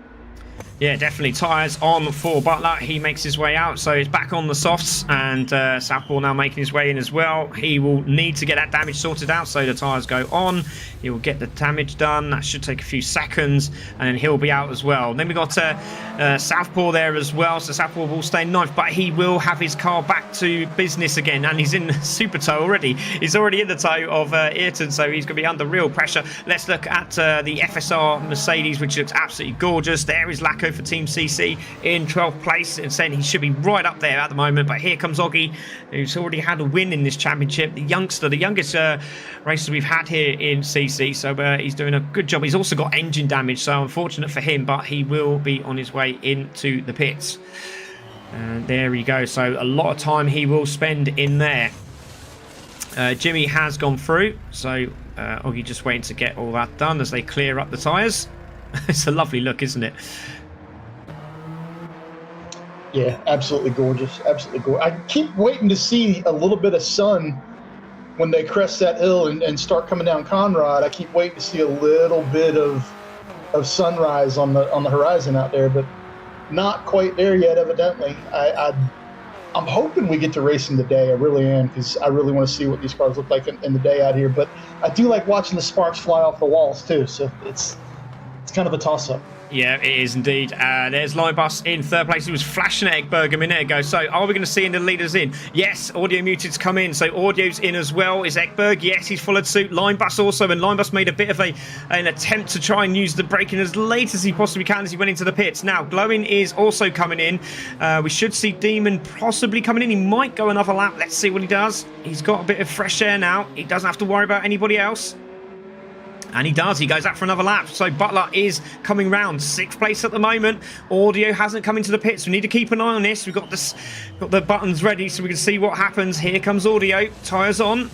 Yeah, definitely. Tyres on for Butler. He makes his way out, so he's back on the softs, and Southpaw now making his way in as well. He will need to get that damage sorted out, so the tyres go on. He will get the damage done. That should take a few seconds, and then he'll be out as well. Then we got Southpaw there as well, so Southpaw will stay ninth, but he will have his car back to business again, and he's in super tow already. He's already in the tow of Ayrton, so he's going to be under real pressure. Let's look at the FSR Mercedes, which looks absolutely gorgeous. There is Lacko for Team CC in 12th place, and saying he should be right up there at the moment. But here comes Oggy, who's already had a win in this championship. The youngster, the youngest racer we've had here in CC, so he's doing a good job. He's also got engine damage, so unfortunate for him, but he will be on his way into the pits. And there he goes. So a lot of time he will spend in there. Jimmy has gone through, so Oggy just waiting to get all that done as they clear up the tyres. It's a lovely look, isn't it? Yeah, absolutely gorgeous. Absolutely gorgeous. I keep waiting to see a little bit of sun when they crest that hill and start coming down Conrad. I keep waiting to see a little bit of sunrise on the horizon out there, but not quite there yet, evidently. I'm hoping we get to race in the day. I really am, because I really want to see what these cars look like in the day out here. But I do like watching the sparks fly off the walls too, so it's kind of a toss-up. Yeah, it is indeed. There's Linebus in 3rd place. He was flashing at Ekberg a minute ago. So are we going to see the leaders in? Yes, Audio Muted's come in. So Audio's in as well. Is Ekberg? Yes, he's followed suit. Linebus also. And Linebus made a bit of an attempt to try and use the braking as late as he possibly can as he went into the pits. Now, Glowing is also coming in. We should see Demon possibly coming in. He might go another lap. Let's see what he does. He's got a bit of fresh air now. He doesn't have to worry about anybody else. And he does. He goes out for another lap. So Butler is coming round. 6th place at the moment. Audio hasn't come into the pits. We need to keep an eye on this. We've got the buttons ready so we can see what happens. Here comes Audio. Tyres on.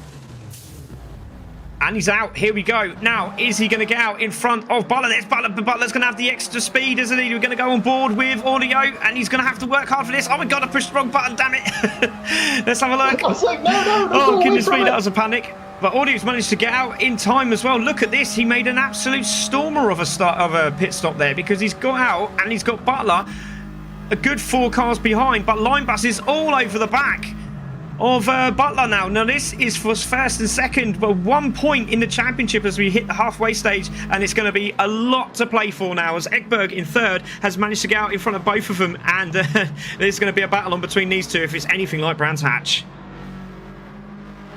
And he's out. Here we go. Now, is he going to get out in front of Butler? There's Butler. Butler's going to have the extra speed, isn't he? We're going to go on board with Audio, and he's going to have to work hard for this. Oh, my God, I pushed the wrong button. Damn it. Let's have a look. I was like, no. Oh, goodness me, that was a panic. But Audio's managed to get out in time as well. Look at this. He made an absolute stormer of a pit stop there, because he's got out and he's got Butler a good 4 cars behind. But Linebus is all over the back of Butler now. Now, this is for 1st and 2nd, but 1 point in the championship as we hit the halfway stage, and it's going to be a lot to play for now, as Ekberg in 3rd has managed to get out in front of both of them, and there's going to be a battle on between these two if it's anything like Brands Hatch.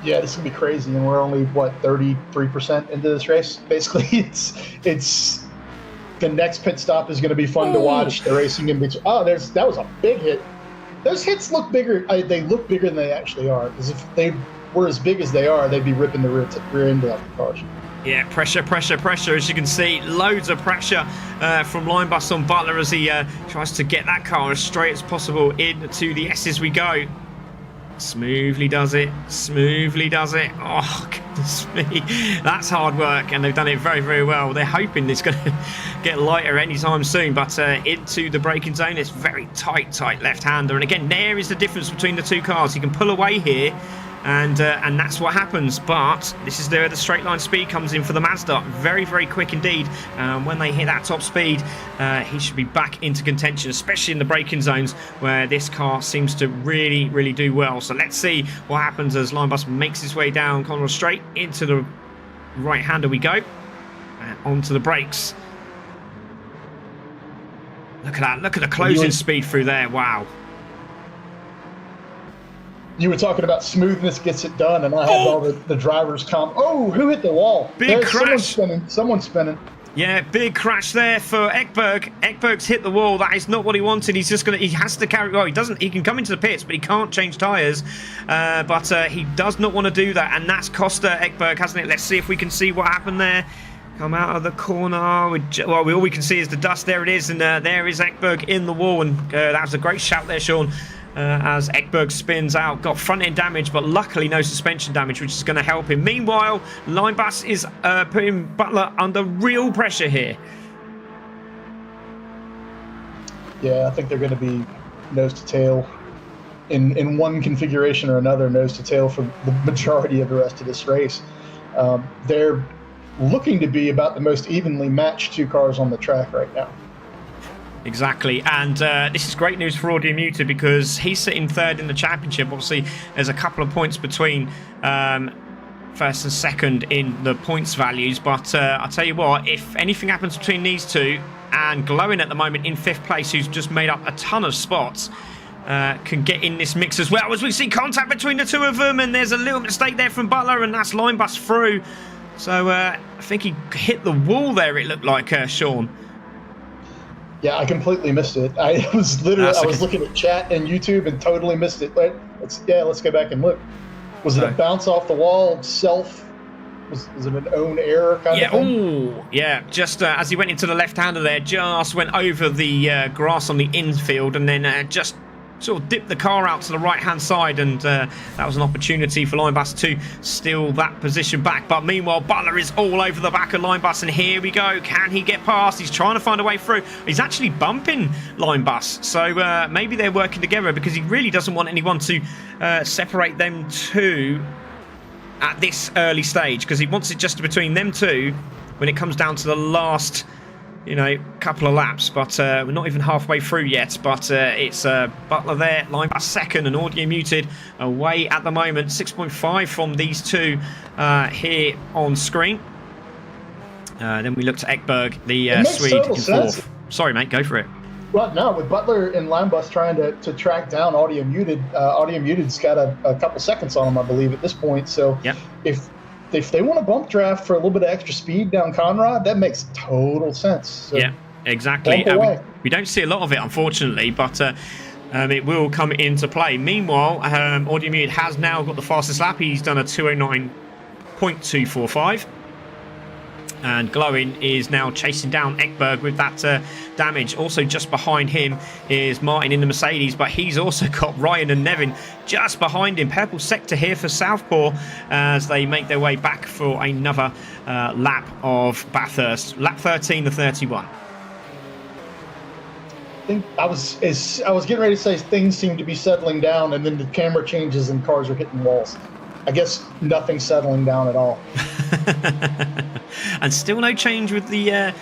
Yeah, this is gonna be crazy, and we're only 33% into this race. Basically, it's the next pit stop is gonna be fun to watch. The racing in between. Oh, that was a big hit. Those hits look bigger. They look bigger than they actually are. Because if they were as big as they are, they'd be ripping the rear end off the cars. Yeah, pressure. As you can see, loads of pressure from Linebus on Butler as he tries to get that car as straight as possible into the S as we go. Smoothly does it. Oh, goodness me. That's hard work, and they've done it very, very well. They're hoping it's going to get lighter anytime soon, but into the braking zone. It's very tight left-hander. And again, there is the difference between the two cars. He can pull away here and that's what happens. But this is where the straight line speed comes in for the Mazda. Very, very quick indeed. When they hit that top speed, he should be back into contention, especially in the braking zones where this car seems to really, really do well. So let's see what happens as Linebus makes his way down Conroe Straight into the right-hander we go, and onto the brakes. Look at that. Look at the closing speed through there. Wow. You were talking about smoothness gets it done, and I had all the drivers come. Oh, who hit the wall? Big crash. Someone's spinning. Yeah, big crash there for Ekberg. Ekberg's hit the wall. That is not what he wanted. He's just he has to carry, well, he can come into the pits, but he can't change tyres. But he does not want to do that, and that's cost Ekberg, hasn't it? Let's see if we can see what happened there. Come out of the corner. All we can see is the dust. There it is, and there is Ekberg in the wall, and that was a great shout there, Sean. As Ekberg spins out, got front end damage, but luckily no suspension damage, which is going to help him. Meanwhile, Linebus is putting Butler under real pressure here. Yeah, I think they're going to be nose to tail in one configuration or another, nose to tail for the majority of the rest of this race. They're looking to be about the most evenly matched two cars on the track right now. Exactly, and this is great news for Audio Muted because he's sitting third in the championship. Obviously, there's a couple of points between first and second in the points values, but I'll tell you what, if anything happens between these two, and Glowing at the moment in 5th place, who's just made up a ton of spots, can get in this mix as well, as we see contact between the two of them, and there's a little mistake there from Butler, and that's Linebus through. So I think he hit the wall there, it looked like, Sean. Yeah, I completely missed it. I was looking at chat and YouTube and totally missed it. Let's go back and look. Was it a bounce off the wall, was it an own error kind of thing? Oh, yeah. Just as he went into the left-hander there, just went over the grass on the infield, and then just sort of dipped the car out to the right-hand side, and that was an opportunity for Linebus to steal that position back. But meanwhile, Butler is all over the back of Linebus, and here we go. Can he get past? He's trying to find a way through. He's actually bumping Linebus, so maybe they're working together because he really doesn't want anyone to separate them two at this early stage, because he wants it just between them two when it comes down to the last, couple of laps. But we're not even halfway through yet, but it's Butler there, Linebus second, and Audio Muted away at the moment. 6.5 from these two here on screen. Then we look to Ekberg, the Swede, in 4th. Sorry, mate, go for it. Well, no, with Butler and Linebus trying to track down Audio Muted, Audio Muted's got a couple seconds on him, I believe, at this point. So yep. If they want to bump draft for a little bit of extra speed down Conrad, that makes total sense. So yeah, exactly. We don't see a lot of it, unfortunately, but it will come into play. Meanwhile, Audio Muted has now got the fastest lap. He's done a 209.245. And Glowing is now chasing down Ekberg with that damage. Also just behind him is Martin in the Mercedes, but he's also got Ryan and Nevin just behind him. Purple sector here for Southpaw as they make their way back for another lap of Bathurst. Lap 13 to 31. I think I was getting ready to say things seem to be settling down, and then the camera changes and cars are hitting walls. I guess nothing's settling down at all. And still no change with the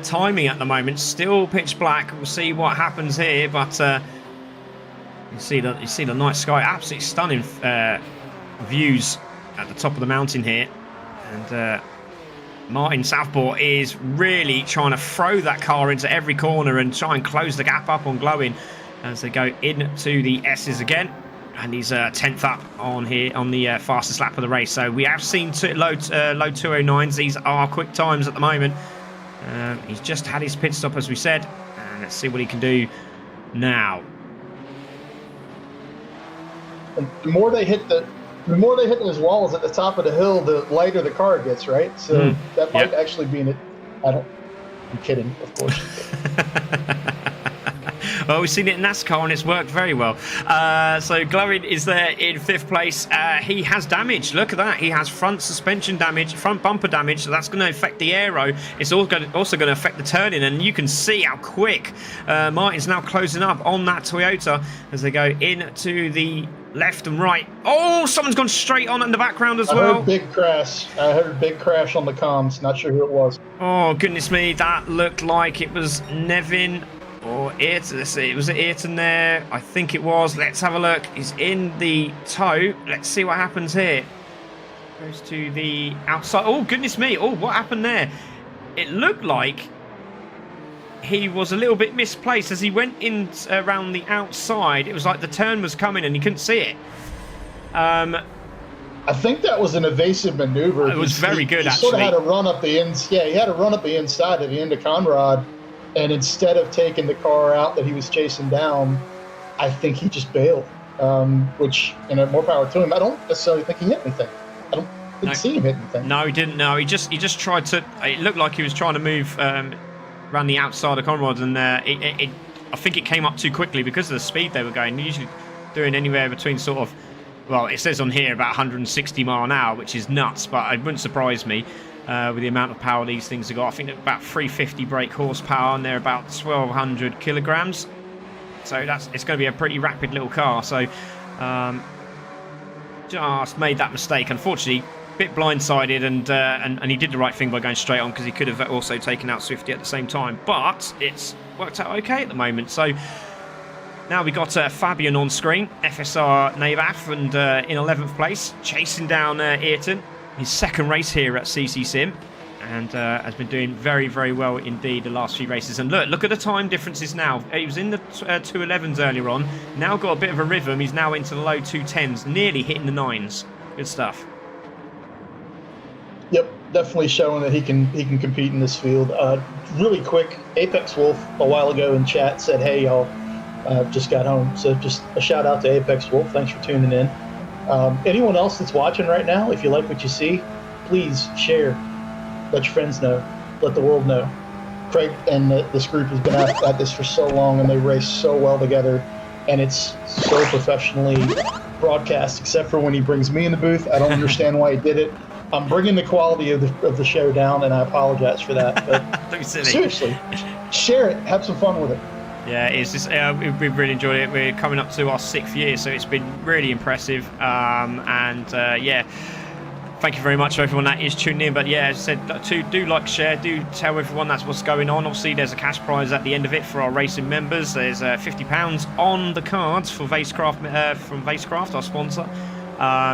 timing at the moment. Still pitch black. We'll see what happens here, but you see the night sky. Absolutely stunning views at the top of the mountain here, and Martin Southpaw is really trying to throw that car into every corner and try and close the gap up on Glowing as they go into the S's again. And he's 10th up on here on the fastest lap of the race. So we have seen low 209s. These are quick times at the moment. He's just had his pit stop, as we said. And let's see what he can do now. And the more they hit those walls at the top of the hill, the lighter the car gets, right? So that might actually be I'm kidding, of course. Well, we've seen it in NASCAR and it's worked very well. So Glowing is there in 5th place. He has damage. Look at that. He has front suspension damage, front bumper damage. So that's going to affect the aero. It's also going to affect the turning. And you can see how quick Martin's now closing up on that Toyota as they go into the left and right. Oh, someone's gone straight on in the background as I well. heard big crash. I heard big crash on the comms. Not sure who it was. Oh, goodness me. That looked like it was Nevin or Ayrton. Let's see. Was it Ayrton there? I think it was. Let's have a look. He's in the tow. Let's see what happens here. Goes to the outside. Oh, goodness me. Oh, what happened there? It looked like he was a little bit misplaced as he went in around the outside. It was like the turn was coming and he couldn't see it. I think that was an evasive maneuver. It was very good, he actually. Sort of had to run up the he had to run up the inside of the end of Conrad, and instead of taking the car out that he was chasing down, I think he just bailed. Which, more power to him. I don't necessarily think he hit anything. Didn't see him hit anything. No, he didn't. No, he just tried to. It looked like he was trying to move around the outside of Conrad, and I think it came up too quickly because of the speed they were going. They're usually doing anywhere between sort of, well, it says on here about 160 mile an hour, which is nuts, but it wouldn't surprise me with the amount of power these things have got. I think they're about 350 brake horsepower, and they're about 1,200 kilograms. So it's going to be a pretty rapid little car. So just made that mistake, unfortunately. Bit blindsided, and he did the right thing by going straight on, because he could have also taken out Swifty at the same time, but it's worked out okay at the moment. So now we got Fabian on screen, FSR Navath, and in 11th place, chasing down Ayrton, his second race here at CC Sim, and has been doing very, very well indeed the last few races. And look at the time differences now. He was in the 211s earlier on, now got a bit of a rhythm. He's now into the low 210s, nearly hitting the 9s. Good stuff. Yep, definitely showing that he can compete in this field. Really quick, Apex Wolf a while ago in chat said, "Hey y'all, just got home." So just a shout out to Apex Wolf. Thanks for tuning in. Anyone else that's watching right now, if you like what you see, please share. Let your friends know. Let the world know. Craig and this group has been at this for so long, and they race so well together, and it's so professionally broadcast. Except for when he brings me in the booth, I don't understand why he did it. I'm bringing the quality of the show down, and I apologize for that. But seriously, share it. Have some fun with it. Yeah, it's just we've really enjoyed it. We're coming up to our 6th year, so it's been really impressive. Yeah, thank you very much for everyone that is tuning in. But yeah, as I said, do like, share, do tell everyone that's what's going on. Obviously, there's a cash prize at the end of it for our racing members. There's £50 on the cards for Wtcc from Wtcc, our sponsor.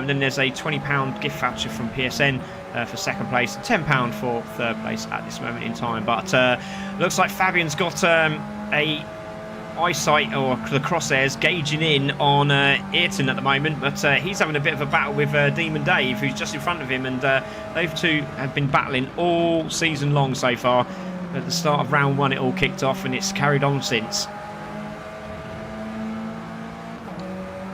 Then there's a £20 gift voucher from PSN for second place, and £10 for third place at this moment in time. But looks like Fabian's got a eyesight, or the crosshairs gauging in on Ayrton at the moment, but he's having a bit of a battle with Demon Dave, who's just in front of him, and those two have been battling all season long so far. At the start of round 1 it all kicked off, and it's carried on since.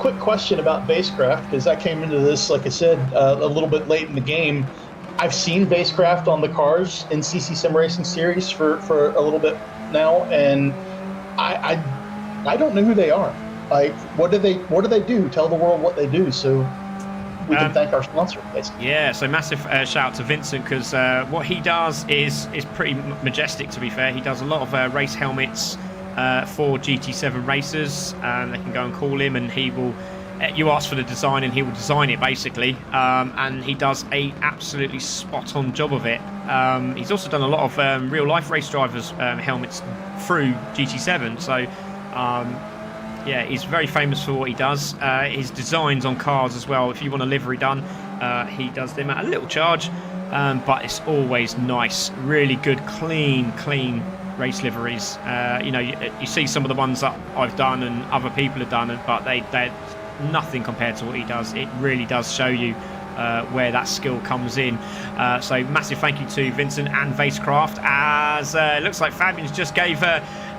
Quick question about Basecraft, because I came into this, like I said, a little bit late in the game. I've seen Basecraft on the cars in CC Sim Racing Series for a little bit now, and I don't know who they are. Like, what do they do? Tell the world what they do, so we can thank our sponsor, basically. Yeah, so massive shout out to Vincent, because what he does is pretty majestic, to be fair. He does a lot of race helmets for GT7 racers. They can go and call him, and he will. You ask for the design, and he will design it basically. And he does a absolutely spot-on job of it. He's also done a lot of real-life race drivers' helmets through GT7. So yeah, he's very famous for what he does. His designs on cars as well. If you want a livery done, he does them at a little charge, but it's always nice, really good, clean race liveries. You see some of the ones that I've done and other people have done, but they're nothing compared to what he does. It really does show you where that skill comes in. So massive thank you to Vincent and Wtcc, as it looks like Fabian's just gave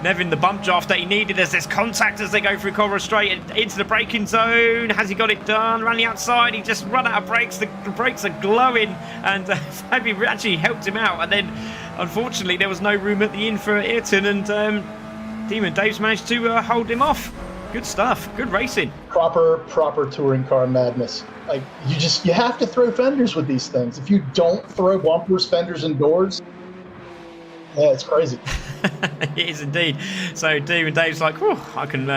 Nevin the bump draft that he needed as there's contact as they go through Colorado Straight into the braking zone. Has he got it done? Around the outside, he just run out of brakes. The brakes are glowing, and Fabian actually helped him out, and then unfortunately there was no room at the inn for Ayrton, and Demon Dave's managed to hold him off. Good stuff. Good racing. Proper touring car madness. Like, you have to throw fenders with these things. If you don't throw bumpers, fenders, and doors, yeah, it's crazy. It is indeed. So Demon Dave's like, I can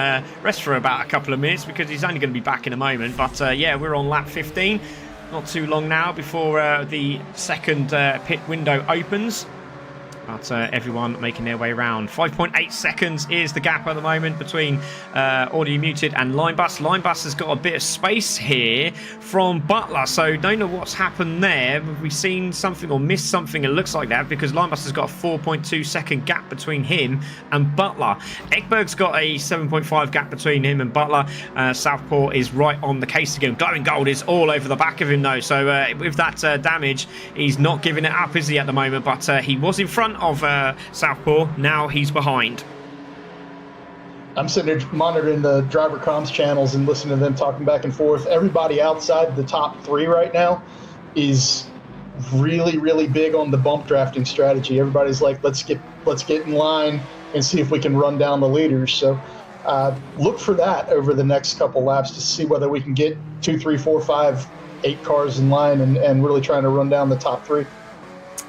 rest for about a couple of minutes because he's only going to be back in a moment. But yeah, we're on lap 15. Not too long now before the second pit window opens. But everyone making their way around. 5.8 seconds is the gap at the moment between Audio Muted and Linebus. Linebus has got a bit of space here from Butler, so don't know what's happened there. Have we seen something or missed something? It looks like that because Linebus has got a 4.2 second gap between him and Butler. Ekberg's got a 7.5 gap between him and Butler. Southpaw is right on the case again. Glowing Gold is all over the back of him though, so with that damage, he's not giving it up, is he, at the moment? But he was in front of Southpaw. Now he's behind. I'm sitting there monitoring the driver comms channels and listening to them talking back and forth. Everybody outside the top 3 right now is really, really big on the bump drafting strategy. Everybody's like, let's get in line and see if we can run down the leaders. So look for that over the next couple laps to see whether we can get 2, 3, 4, 5, 8 cars in line and really trying to run down the top 3.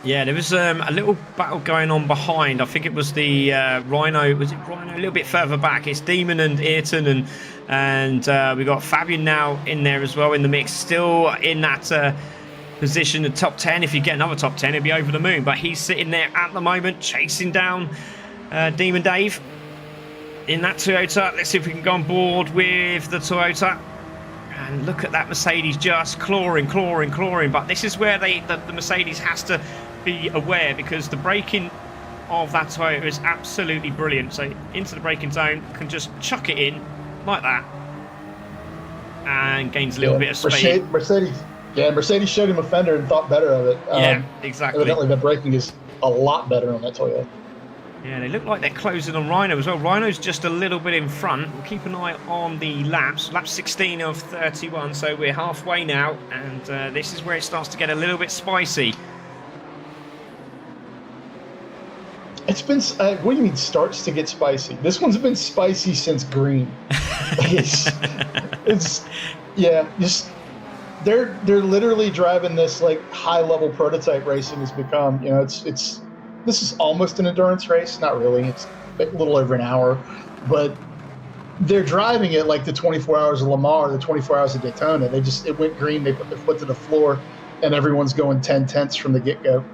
Yeah, there was a little battle going on behind. I think it was the Rhino. Was it Rhino? A little bit further back. It's Demon and Ayrton, and we got Fabian now in there as well in the mix. Still in that position, the top 10. If you get another top 10, it'd be over the moon. But he's sitting there at the moment, chasing down Demon Dave in that Toyota. Let's see if we can go on board with the Toyota. And look at that Mercedes just clawing. But this is where the Mercedes has to be aware, because the braking of that Toyota is absolutely brilliant. So into the braking zone, can just chuck it in like that and gains a little bit of speed. Mercedes showed him a fender and thought better of it. Yeah, exactly. Evidently the braking is a lot better on that Toyota. Yeah, they look like they're closing on Rhino as well. Rhino's just a little bit in front. We'll keep an eye on the laps. Lap 16 of 31, so we're halfway now, and this is where it starts to get a little bit spicy. It's been, what do you mean starts to get spicy? This one's been spicy since green. They're literally driving this like high level prototype racing has become, this is almost an endurance race. Not really. It's a little over an hour, but they're driving it like the 24 hours of Le Mans or the 24 hours of Daytona. It went green. They put their foot to the floor and everyone's going 10/10 from the get go.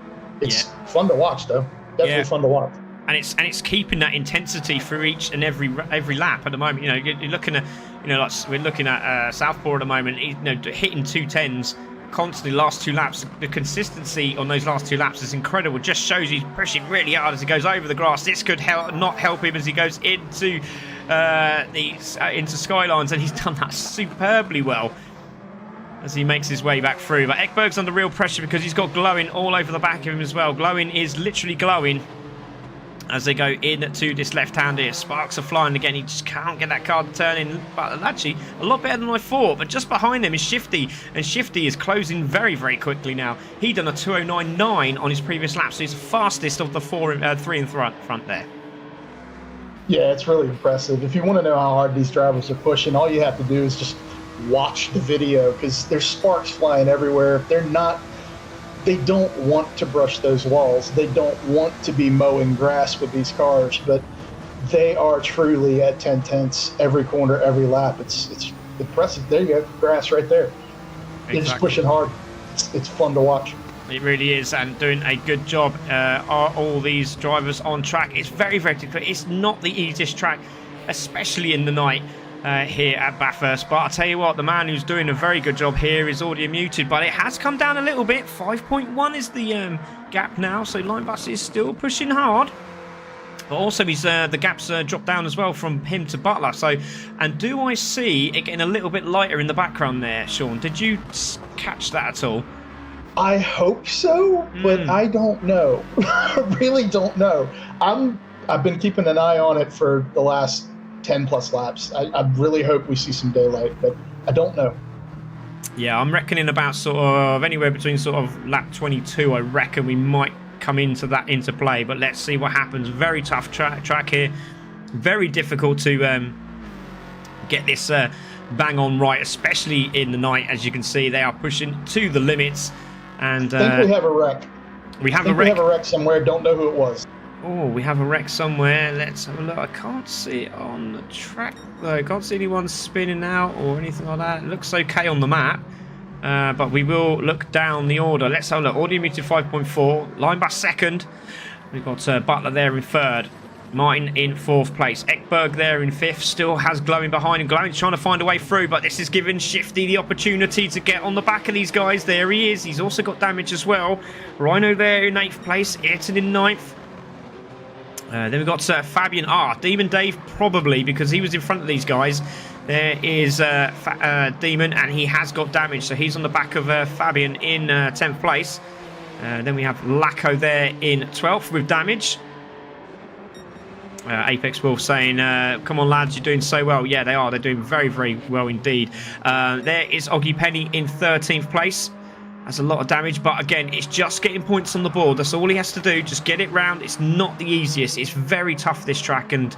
It's fun to watch though. Definitely fun to watch. And it's keeping that intensity through each and every lap at the moment. You're looking at, like we're looking at Southpaw at the moment. Hitting 210s constantly last 2 laps. The consistency on those last 2 laps is incredible. Just shows he's pushing really hard as he goes over the grass. This could not help him as he goes into Skylines, and he's done that superbly well as he makes his way back through. But Ekberg's under real pressure because he's got Glowing all over the back of him as well. Glowing is literally glowing as they go into this left-hander. Sparks are flying again. He just can't get that car to turn in. But actually, a lot better than I thought. But just behind them is Shifty, and Shifty is closing very, very quickly now. He done a 2:09.9 on his previous lap, so he's the fastest of the 3 in front there. Yeah, it's really impressive. If you want to know how hard these drivers are pushing, all you have to do is just watch the video, because there's sparks flying everywhere. They don't want to brush those walls. They don't want to be mowing grass with these cars, but they are truly at 10/10 every corner, every lap. It's impressive. There you go, grass right there. They're just pushing hard. It's fun to watch. It really is, and doing a good job. Are all these drivers on track? It's very, very difficult. It's not the easiest track, especially in the night. Here at Bathurst, but I'll tell you what, the man who's doing a very good job here is Audio Muted, but it has come down a little bit. 5.1 is the gap now, so Linebus is still pushing hard, but also the gaps dropped down as well from him to Butler. So, and do I see it getting a little bit lighter in the background there, Sean? Did you catch that at all? I hope so, but I don't know. I really don't know. I've been keeping an eye on it for the last 10 plus laps. I really hope we see some daylight, but I don't know. Yeah, I'm reckoning about sort of anywhere between sort of lap 22. I reckon we might come into play, but let's see what happens. Very tough track here. Very difficult to get this bang on right, especially in the night. As you can see, they are pushing to the limits. And I think we have a wreck. We have a wreck somewhere. Don't know who it was. Oh, we have a wreck somewhere. Let's have a look. I can't see it on the track though. Can't see anyone spinning out or anything like that. It looks okay on the map. But we will look down the order. Let's have a look. Audio meter 5.4. Line bus second. We've got Butler there in third. Martin in fourth place. Ekberg there in fifth. Still has Glowing behind him. Glowing's trying to find a way through, but this is giving Shifty the opportunity to get on the back of these guys. There he is. He's also got damage as well. Rhino there in eighth place. Ayrton in ninth. Then we've got Fabian. Demon Dave probably, because he was in front of these guys. There is Demon, and he has got damage, so he's on the back of Fabian in 10th place. Then we have Lacko there in 12th with damage. Apex Wolf saying, come on lads, you're doing so well. Yeah, they are. They're doing very, very well indeed. There is Oggy Penny in 13th place. That's a lot of damage, but again, it's just getting points on the board. That's all he has to do. Just get it round. It's not the easiest. It's very tough, this track, and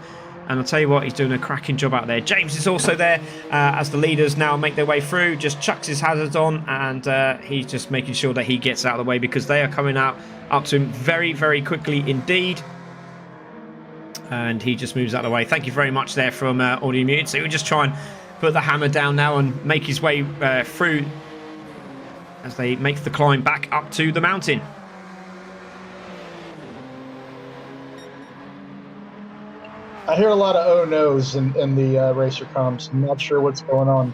I'll tell you what, he's doing a cracking job out there. James is also there as the leaders now make their way through. Just chucks his hazards on, and he's just making sure that he gets out of the way because they are coming out up to him very, very quickly indeed. And he just moves out of the way. Thank you very much there from Audio Muted. So he'll just try and put the hammer down now and make his way through as they make the climb back up to the mountain. I hear a lot of oh no's in the racer comms. I'm not sure what's going on.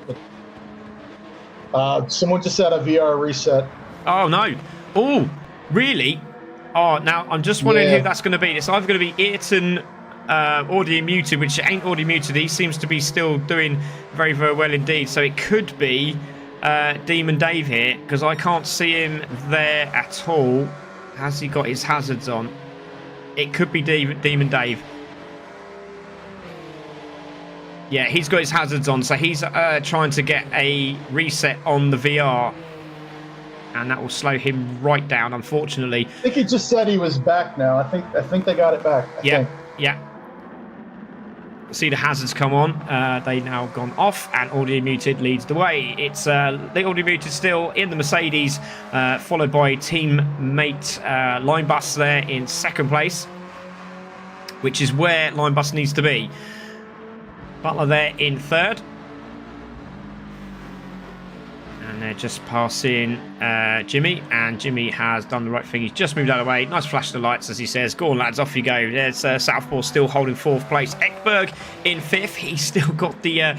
But, someone just had a VR reset. Oh no! Oh, really? Oh, now I'm just wondering who that's going to be. It's either going to be Ayrton Audio Muted, which ain't Audio Muted. He seems to be still doing very, very well indeed. So it could be Demon Dave here, because I can't see him there at all. Has he got his hazards on? It could be Demon Dave. Yeah, he's got his hazards on, so he's trying to get a reset on the VR. And that will slow him right down, unfortunately. I think he just said he was back now. I think they got it back. I think. See the hazards come on. They now gone off, and Audio Muted leads the way. It's the Audio Muted still in the Mercedes, followed by teammate Line Bus there in second place, which is where Line Bus needs to be. Butler there in third. And they're just passing Jimmy, and Jimmy has done the right thing. He's just moved out of the way. Nice flash of the lights, as he says. Go on, lads, off you go. There's Southpaw still holding fourth place. Ekberg in fifth. He's still got the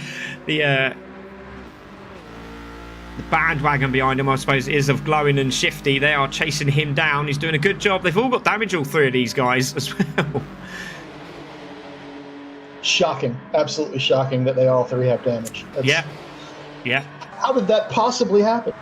bandwagon behind him, I suppose it is, of Glowing and Shifty. They are chasing him down. He's doing a good job. They've all got damage, all three of these guys, as well. Shocking. Absolutely shocking that they all three have damage. Yeah. How did that possibly happen?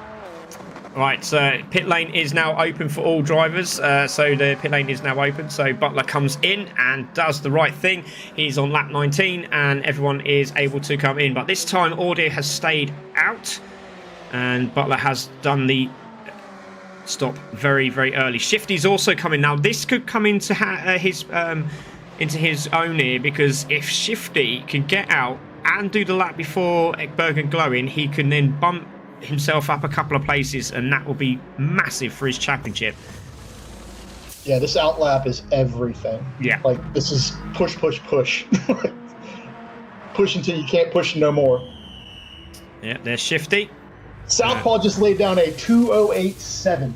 Right, so pit lane is now open for all drivers. So the pit lane is now open. So Butler comes in and does the right thing. He's on lap 19 and everyone is able to come in. But this time Audio has stayed out and Butler has done the stop very, very early. Shifty's also coming. Now this could come into his own here, because if Shifty can get out and do the lap before Ekberg and Glowing, he can then bump himself up a couple of places, and that will be massive for his championship. Yeah, this outlap is everything. Yeah. Like, this is push. Push until you can't push no more. Yeah, there's Shifty. Southpaw just laid down a 2:08.7.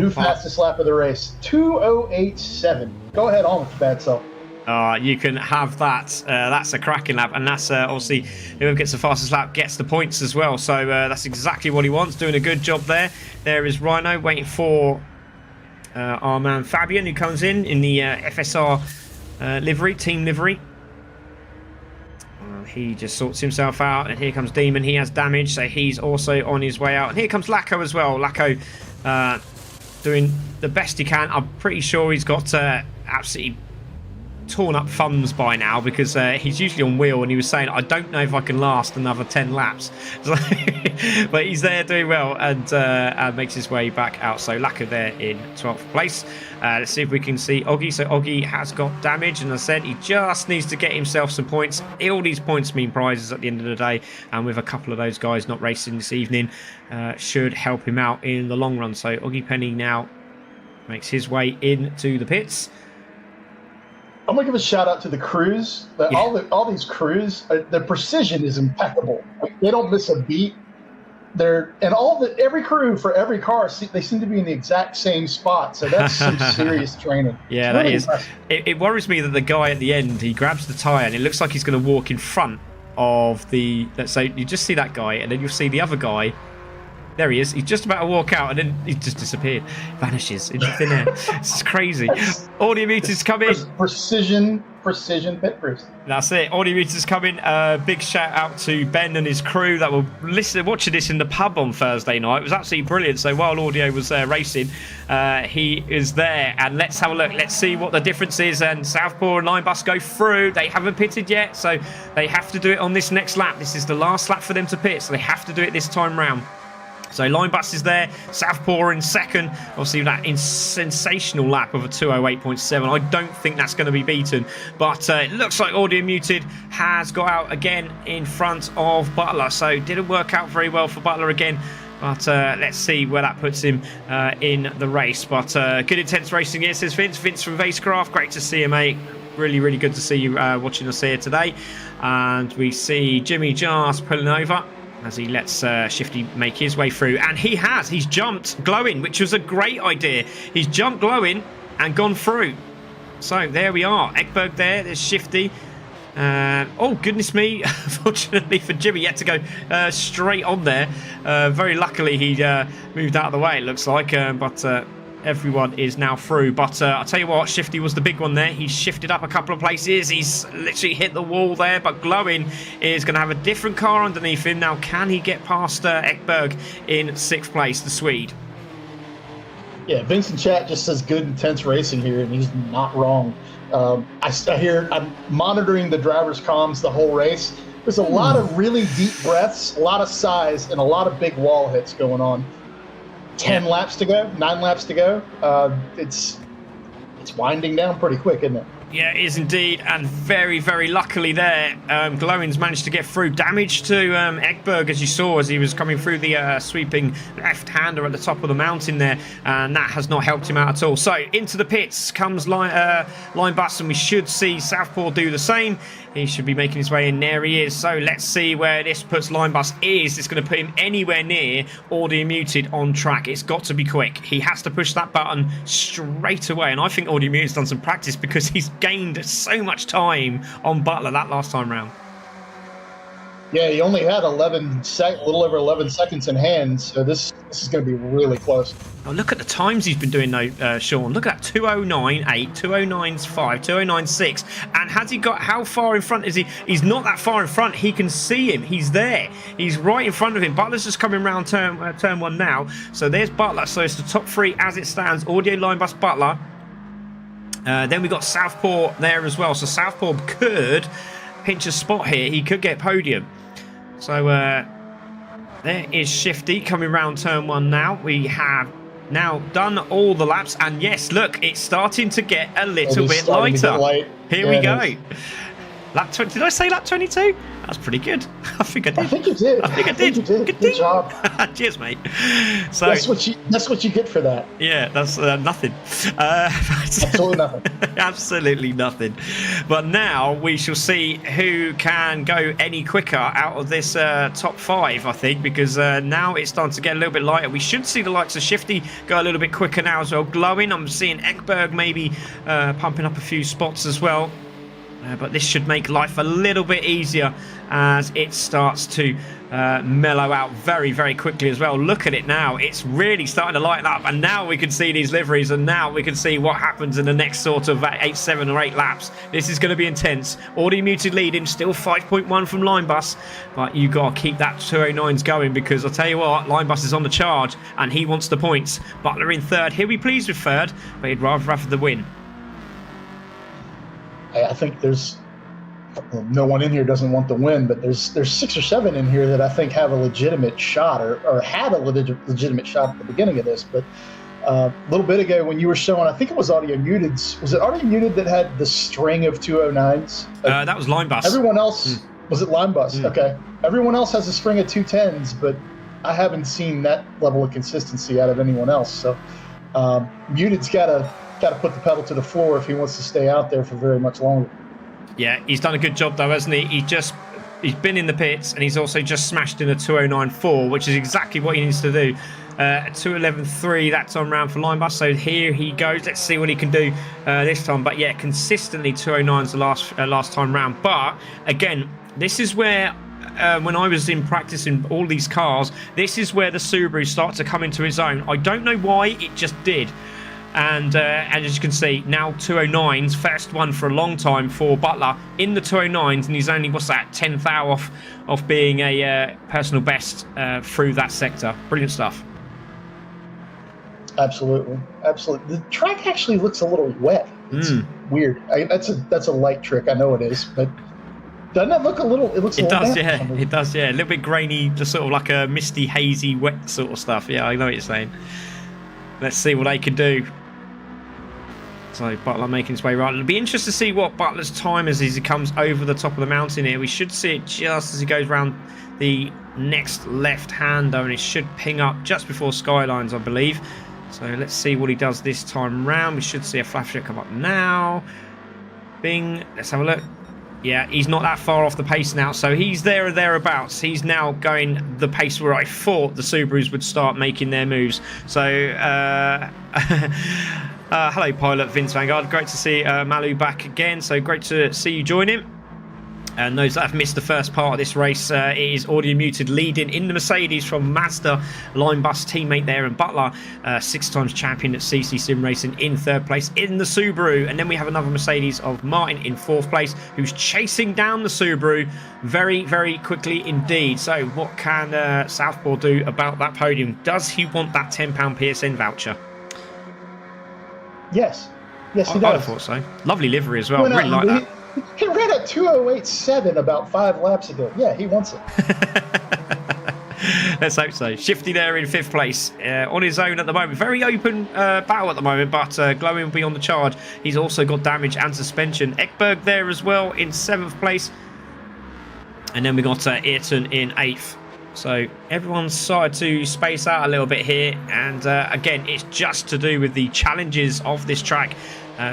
New fastest lap of the race. 2:08.7. Go ahead on with the bad self. You can have that. That's a cracking lap, and that's obviously whoever gets the fastest lap gets the points as well. So that's exactly what he wants. Doing a good job there. There is Rhino waiting for our man Fabian, who comes in the FSR livery, team livery. He just sorts himself out, and here comes Demon. He has damage, so he's also on his way out. And here comes Lacko as well. Lacko doing the best he can. I'm pretty sure he's got absolutely torn up thumbs by now, because he's usually on wheel, and he was saying, I don't know if I can last another 10 laps. So, but he's there doing well, and makes his way back out. So Lacko there in 12th place. Let's see if we can see Oggy. So Oggy has got damage, and as I said, he just needs to get himself some points. All these points mean prizes at the end of the day, and with a couple of those guys not racing this evening, should help him out in the long run. So Oggy Penny now makes his way into the pits. I'm gonna give a shout out to the crews. All these crews, the precision is impeccable. Like, they don't miss a beat. Every crew for every car, they seem to be in the exact same spot. So that's some serious training. Yeah, really that is. impressive. It worries me that the guy at the end, he grabs the tyre and it looks like he's going to walk in front of the. So you just see that guy, and then you'll see the other guy. There he is. He's just about to walk out, and then he just disappeared, vanishes into thin air. It's crazy. Audio meters come in. Precision pit crews. That's it. Audio meters coming. Big shout out to Ben and his crew that were watching this in the pub on Thursday night. It was absolutely brilliant. So while Audio was there racing, he is there. And let's have a look. Let's see what the difference is. And Southpaw and Line Bus go through. They haven't pitted yet, so they have to do it on this next lap. This is the last lap for them to pit, so they have to do it this time round. So Line Bus is there, Southpaw in second. Obviously that sensational lap of a 208.7. I don't think that's going to be beaten. But it looks like Audio Muted has got out again in front of Butler. So didn't work out very well for Butler again. But let's see where that puts him in the race. But good intense racing here, says Vince. Vince from Vacecraft. Great to see you, mate. Really, really good to see you watching us here today. And we see Jimmy Jars pulling over as he lets Shifty make his way through. And he's jumped Glowing, which was a great idea. He's jumped Glowing and gone through. So there we are. Ekberg there's Shifty. Oh, goodness me. Fortunately for Jimmy, he had to go straight on there. Very luckily, he moved out of the way, it looks like. But everyone is now through. But I'll tell you what, Shifty was the big one there. He's shifted up a couple of places. He's literally hit the wall there. But Glowing is going to have a different car underneath him. Now, can he get past Ekberg in 6th place, the Swede? Yeah, Vincent Chat just says good, intense racing here, and he's not wrong. I'm monitoring the driver's comms the whole race. There's a lot of really deep breaths, a lot of sighs, and a lot of big wall hits going on. 9 laps to go. It's winding down pretty quick, isn't it? Yeah, it is indeed, and very, very luckily there, Glowing's managed to get through. Damage to Ekberg, as you saw, as he was coming through the sweeping left-hander at the top of the mountain there, and that has not helped him out at all. So, into the pits comes Line Bus, and we should see Southpaw do the same. He should be making his way in. There he is. So let's see where this puts Line Bus. It's going to put him anywhere near Audio Muted on track. It's got to be quick. He has to push that button straight away. And I think Audio Muted's done some practice because he's gained so much time on Butler that last time round. Yeah, he only had a little over 11 seconds in hand, so this is going to be really close. Oh, look at the times he's been doing though, Sean. Look at that, 209.8, 209.5, 209.6. And has he got, how far in front is he? He's not that far in front. He can see him. He's there. He's right in front of him. Butler's just coming around turn 1 now. So there's Butler. So it's the top 3 as it stands. Audio, Line Bus, Butler. Then we've got Southpaw there as well. So Southpaw could pinch a spot here. He could get podium. So there is Shifty coming round turn 1 now. We have now done all the laps. And yes, look, it's starting to get a little bit lighter. Here we go. Lap 20. Did I say lap 22? That's pretty good. I think I did. I think you did. Good job. Cheers, mate. So that's what you get for that. Yeah, that's nothing. Absolutely nothing. Absolutely nothing. But now we shall see who can go any quicker out of this top 5, I think, because now it's starting to get a little bit lighter. We should see the likes of Shifty go a little bit quicker now as well. Glowing. I'm seeing Ekberg maybe pumping up a few spots as well. But this should make life a little bit easier as it starts to mellow out very, very quickly as well. Look at it now. It's really starting to lighten up. And now we can see these liveries. And now we can see what happens in the next sort of 8, 7 or 8 laps. This is going to be intense. Audio Muted leading. Still 5.1 from Line Bus. But you got to keep that 209s going. Because I'll tell you what, Line Bus is on the charge. And he wants the points. Butler in 3rd. He'll be pleased with 3rd. But he'd rather have the win. I think there's no one in here doesn't want the win, but there's 6 or 7 in here that I think have a legitimate shot or had a legitimate shot at the beginning of this. But a little bit ago when you were showing, I think it was Audio Muted's. Was it Audio Muted that had the string of 209s? That was Line Bus. Everyone else, was it Line Bus? Okay. Everyone else has a string of 210s, but I haven't seen that level of consistency out of anyone else. So Muted's got to got to put the pedal to the floor if he wants to stay out there for very much longer. Yeah, he's done a good job though, hasn't he? He's been in the pits, and he's also just smashed in a 209.4, which is exactly what he needs to do. 211.3, that's on round for line bus. So here he goes. Let's see what he can do this time. But yeah, consistently 209's the last time round. But again, this is where when I was in practice in all these cars, this is where the Subaru starts to come into its own. I don't know why, it just did. And as you can see, now 209s, first one for a long time for Butler in the 209s, and he's only, what's that, 10th hour off being a personal best through that sector. Brilliant stuff. Absolutely. The track actually looks a little wet. It's weird. That's a light trick, I know it is, but doesn't it look a little? It looks. It does, yeah. It does, yeah. A little bit grainy, just sort of like a misty, hazy, wet sort of stuff. Yeah, I know what you're saying. Let's see what they can do. So Butler making his way right. It'll be interesting to see what Butler's time is as he comes over the top of the mountain here. We should see it just as he goes around the next left-hander, and it should ping up just before Skylines, I believe. So let's see what he does this time round. We should see a flash come up now. Bing. Let's have a look. Yeah, he's not that far off the pace now, so he's there or thereabouts. He's now going the pace where I thought the Subarus would start making their moves. So, hello, pilot Vince Vanguard. Great to see Malu back again. So great to see you join him. And those that have missed the first part of this race, it is Audio Muted leading in the Mercedes from Mazda, line bus teammate there, and Butler, 6 times champion at CC Sim Racing, in 3rd place in the Subaru. And then we have another Mercedes of Martin in 4th place, who's chasing down the Subaru very, very quickly indeed. So what can Southpaw do about that podium? Does he want that £10 PSN voucher? Yes, he does. I thought so. Lovely livery as well. Really like that. He ran at 2:08.7 about 5 laps ago. Yeah, he wants it. Let's hope so. Shifty there in 5th place on his own at the moment. Very open battle at the moment, but Glowing will be on the charge. He's also got damage and suspension. Ekberg there as well in 7th place. And then we got Ayrton in 8th. So everyone's started to space out a little bit here. And again, it's just to do with the challenges of this track.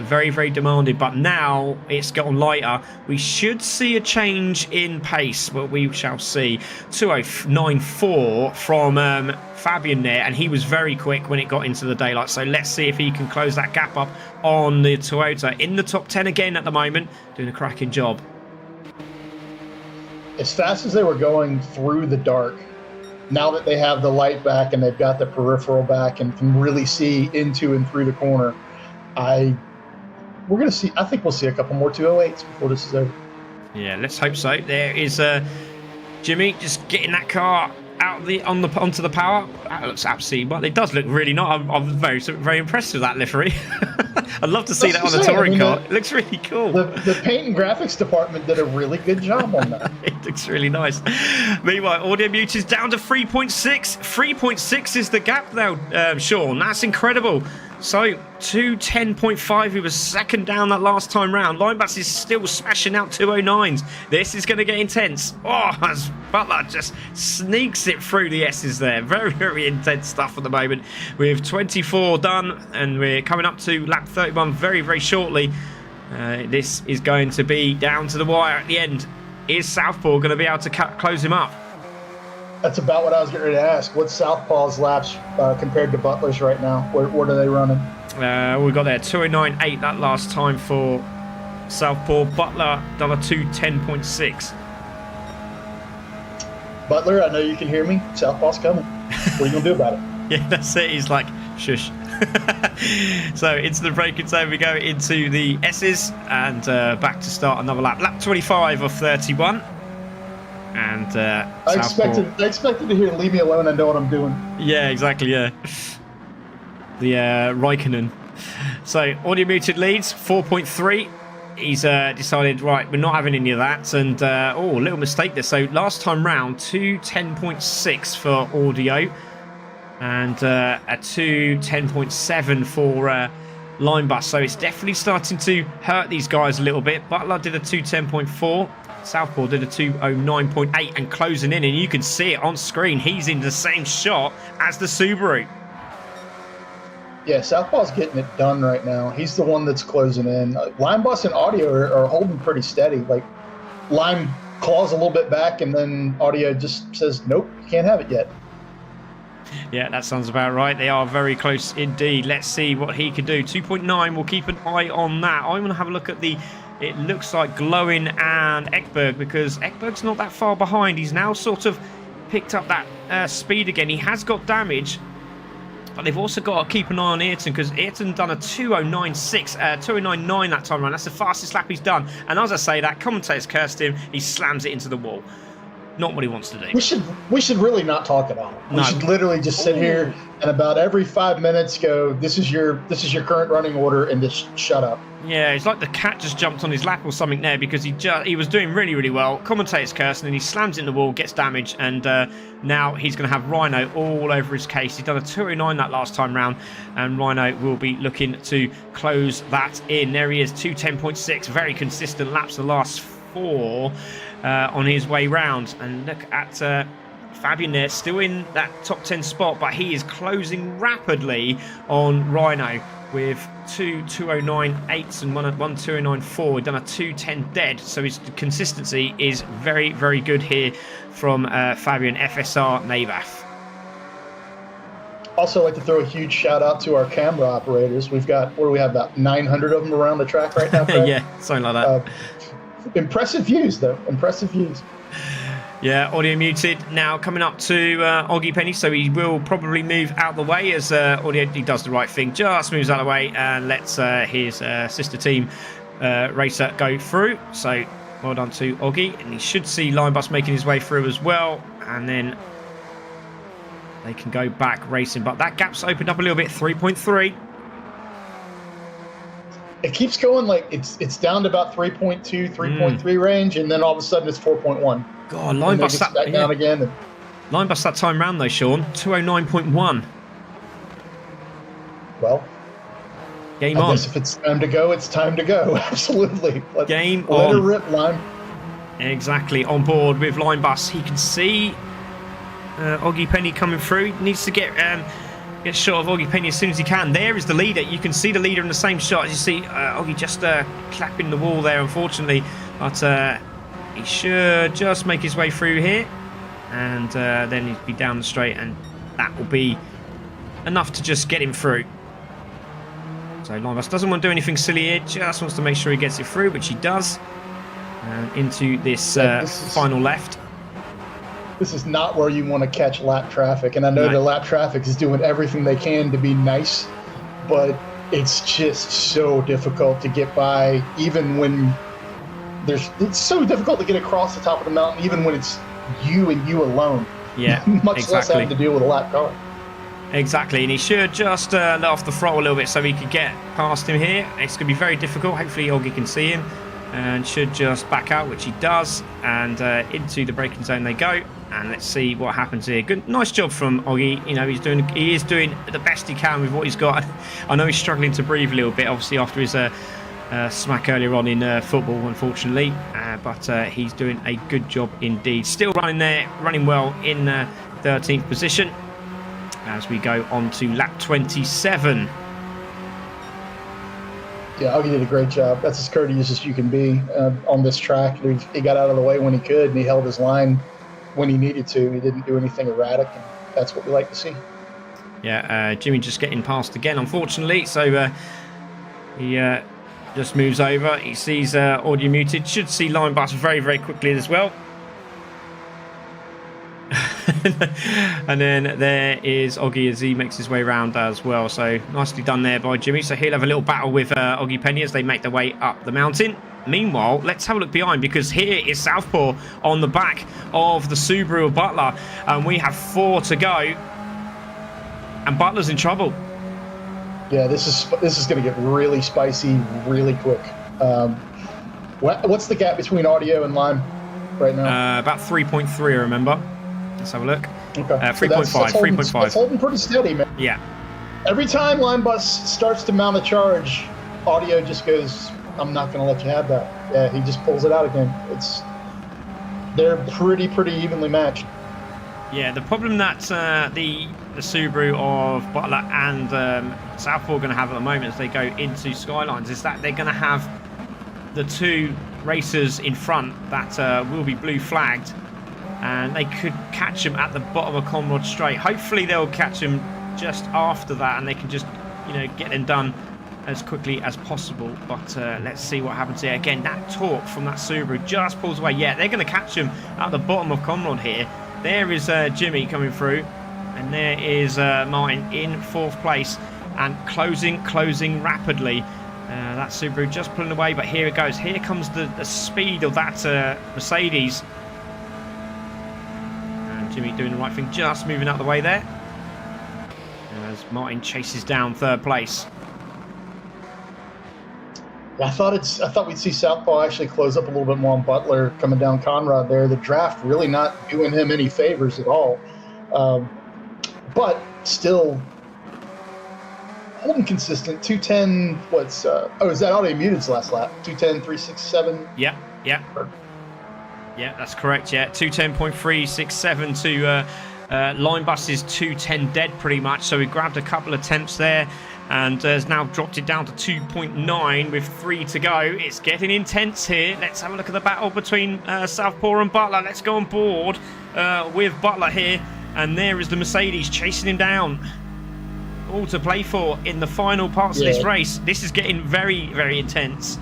Very, very demanding, but now it's gotten lighter. We should see a change in pace, but we shall see. 2:09.4 from Fabian there, and he was very quick when it got into the daylight. So let's see if he can close that gap up on the Toyota. In the top 10 again at the moment, doing a cracking job. As fast as they were going through the dark, now that they have the light back and they've got the peripheral back and can really see into and through the corner, we're going to see. I think we'll see a couple more 208s before this is over. Yeah, let's hope so. There is Jimmy just getting that car out onto the power. That looks absolutely, but it does look really nice. I'm very, very impressed with that livery. I'd love to see that on a touring car. It looks really cool. The paint and graphics department did a really good job on that. It looks really nice. Meanwhile, Audio Mute is down to 3.6. 3.6 is the gap now, Sean. That's incredible. So 2:10.5, he was second down that last time round. Linebus is still smashing out 2:09s. This is going to get intense. Oh, as Butler just sneaks it through the S's there. Very, very intense stuff at the moment. We have 24 done, and we're coming up to lap 31 very, very shortly. This is going to be down to the wire at the end. Is Southpaw going to be able to close him up? That's about what I was getting ready to ask. What's Southpaw's laps compared to Butler's right now? What are they running? We got there 2:09.8 that last time for Southpaw. Butler done a 2:10.6. Butler, I know you can hear me. Southpaw's coming. What are you gonna do about it? Yeah, that's it. He's like, shush. So into the braking zone we go, into the S's, and back to start another lap. Lap 25 of 31. And I expected to hear "Leave me alone, I know what I'm doing." Yeah, exactly. Yeah, the Raikkonen. So Audio Muted leads 4.3. He's decided, right, we're not having any of that. And oh, a little mistake there. So last time round, 2:10.6 for Audio, and a 2:10.7 for Linebus. So it's definitely starting to hurt these guys a little bit. Butler did a 2:10.4. Southpaw did a 2:09.8 and closing in, and you can see it on screen. He's in the same shot as the Subaru. Yeah, Southpaw's getting it done right now. He's the one that's closing in. Lime Bus and Audio are holding pretty steady. Like, Lime claws a little bit back, and then Audio just says, nope, you can't have it yet. Yeah, that sounds about right. They are very close indeed. Let's see what he can do. 2.9, we'll keep an eye on that. I want to have a look at the... It looks like Glowin and Ekberg, because Ekberg's not that far behind. He's now sort of picked up that speed again. He has got damage. But they've also got to keep an eye on Ayrton, because Ayrton done a 209.6, 209.9 that time around. That's the fastest lap he's done. And as I say that, commentators cursed him. He slams it into the wall. Not what he wants to do. We should really not talk about it. We should literally just sit here and about every 5 minutes go, this is your current running order, and just shut up. Yeah, it's like the cat just jumped on his lap or something there, because he was doing really, really well. Commentators cursing, and he slams it in the wall, gets damaged, and now he's going to have Rhino all over his case. He's done a 209 that last time round, and Rhino will be looking to close that in. There he is, 210.6, very consistent laps the last 4 on his way round. And look at Fabian there, still in that top 10 spot, but he is closing rapidly on Rhino with 2 209.8s and one 209.4. We've done a 210 dead, so his consistency is very, very good here from Fabian FSR Navath. Also, like to throw a huge shout out to our camera operators. We've got, what do we have, about 900 of them around the track right now? Yeah, something like that. Impressive views, though. Impressive views. Yeah, audio muted now coming up to Oggy Penny, so he will probably move out the way as audio, he does the right thing, just moves out of the way and lets his sister team racer go through. So well done to Oggy, and he should see Line Bus making his way through as well, and then they can go back racing, but that gap's opened up a little bit. 3.3. It keeps going, like it's down to about 3.2, 3.3 range, and then all of a sudden it's 4.1. God, Line Bus that back down again. And Line Bus that time round though, Sean, 209.1. Well, game I on. guess if it's time to go, it's time to go. Absolutely. Game let on. her rip, Lime. Exactly, on board with Line Bus. He can see Oggy Penny coming through. He needs to get a shot of Oggy Penny as soon as he can. There is the leader. You can see the leader in the same shot. As you see Oggy just clapping the wall there, unfortunately. But he should just make his way through here. And then he'd be down the straight, and that will be enough to just get him through. So Line Bus doesn't want to do anything silly here. Just wants to make sure he gets it through, which he does. And into this final left. This is not where you want to catch lap traffic, and I know the lap traffic is doing everything they can to be nice, but it's just so difficult to get by, even when it's so difficult to get across the top of the mountain, even when it's you and you alone. Yeah, much less having to deal with a lap car. Exactly, and he should just let off the throttle a little bit so he could get past him here. It's going to be very difficult. Hopefully Oggy can see him and should just back out, which he does, and into the braking zone they go. And let's see what happens here. Good, nice job from Oggy. You know, he is doing the best he can with what he's got. I know he's struggling to breathe a little bit, obviously after his smack earlier on in football, unfortunately. But he's doing a good job indeed. Still running well in 13th position as we go on to lap 27. Yeah, Oggy did a great job. That's as courteous as you can be on this track. He got out of the way when he could, and he held his line when he needed to. He didn't do anything erratic, and that's what we like to see. Yeah, Jimmy just getting past again, unfortunately. So he just moves over. He sees audio muted. Should see Line Bus very, very quickly as well. And then there is Oggy as he makes his way around as well. So nicely done there by Jimmy. So he'll have a little battle with Oggy Penny as they make their way up the mountain. Meanwhile, let's have a look behind, because here is Southpaw on the back of the Subaru of Butler, and we have 4 to go, and Butler's in trouble. Yeah, this is going to get really spicy really quick. What's the gap between audio and Lime right now? About 3.3, I remember. Let's have a look. Okay. 3.5. 3.5. That's holding pretty steady, man. Yeah. Every time Line Bus starts to mount a charge, audio just goes, I'm not going to let you have that. Yeah, he just pulls it out again. They're pretty evenly matched. Yeah, the problem that the Subaru of Butler and Southpaw are going to have at the moment as they go into Skylines is that they're going to have the two racers in front that will be blue flagged, and they could catch them at the bottom of Conrod Straight. Hopefully they'll catch them just after that and they can just, you know, get them done as quickly as possible. But let's see what happens here. Again, that torque from that Subaru just pulls away. Yeah, they're going to catch them at the bottom of Conrod here. There is Jimmy coming through, and there is Martin in 4th place and closing rapidly. That Subaru just pulling away, but here it goes. Here comes the speed of that Mercedes. And Jimmy doing the right thing, just moving out of the way there. As Martin chases down 3rd place. I thought we'd see Southpaw actually close up a little bit more on Butler coming down Conrad there. The draft really not doing him any favors at all. But still inconsistent. 210, is that Audio Muted's last lap? 210, 367? Yeah. Yeah, that's correct, yeah. 210.367 to Line Bus's 210 dead pretty much. So we grabbed a couple attempts there. And has now dropped it down to 2.9 with 3 to go. It's getting intense here. Let's have a look at the battle between Southpaw and Butler. Let's go on board with Butler here. And there is the Mercedes chasing him down. All to play for in the final parts of this race. This is getting very, very intense.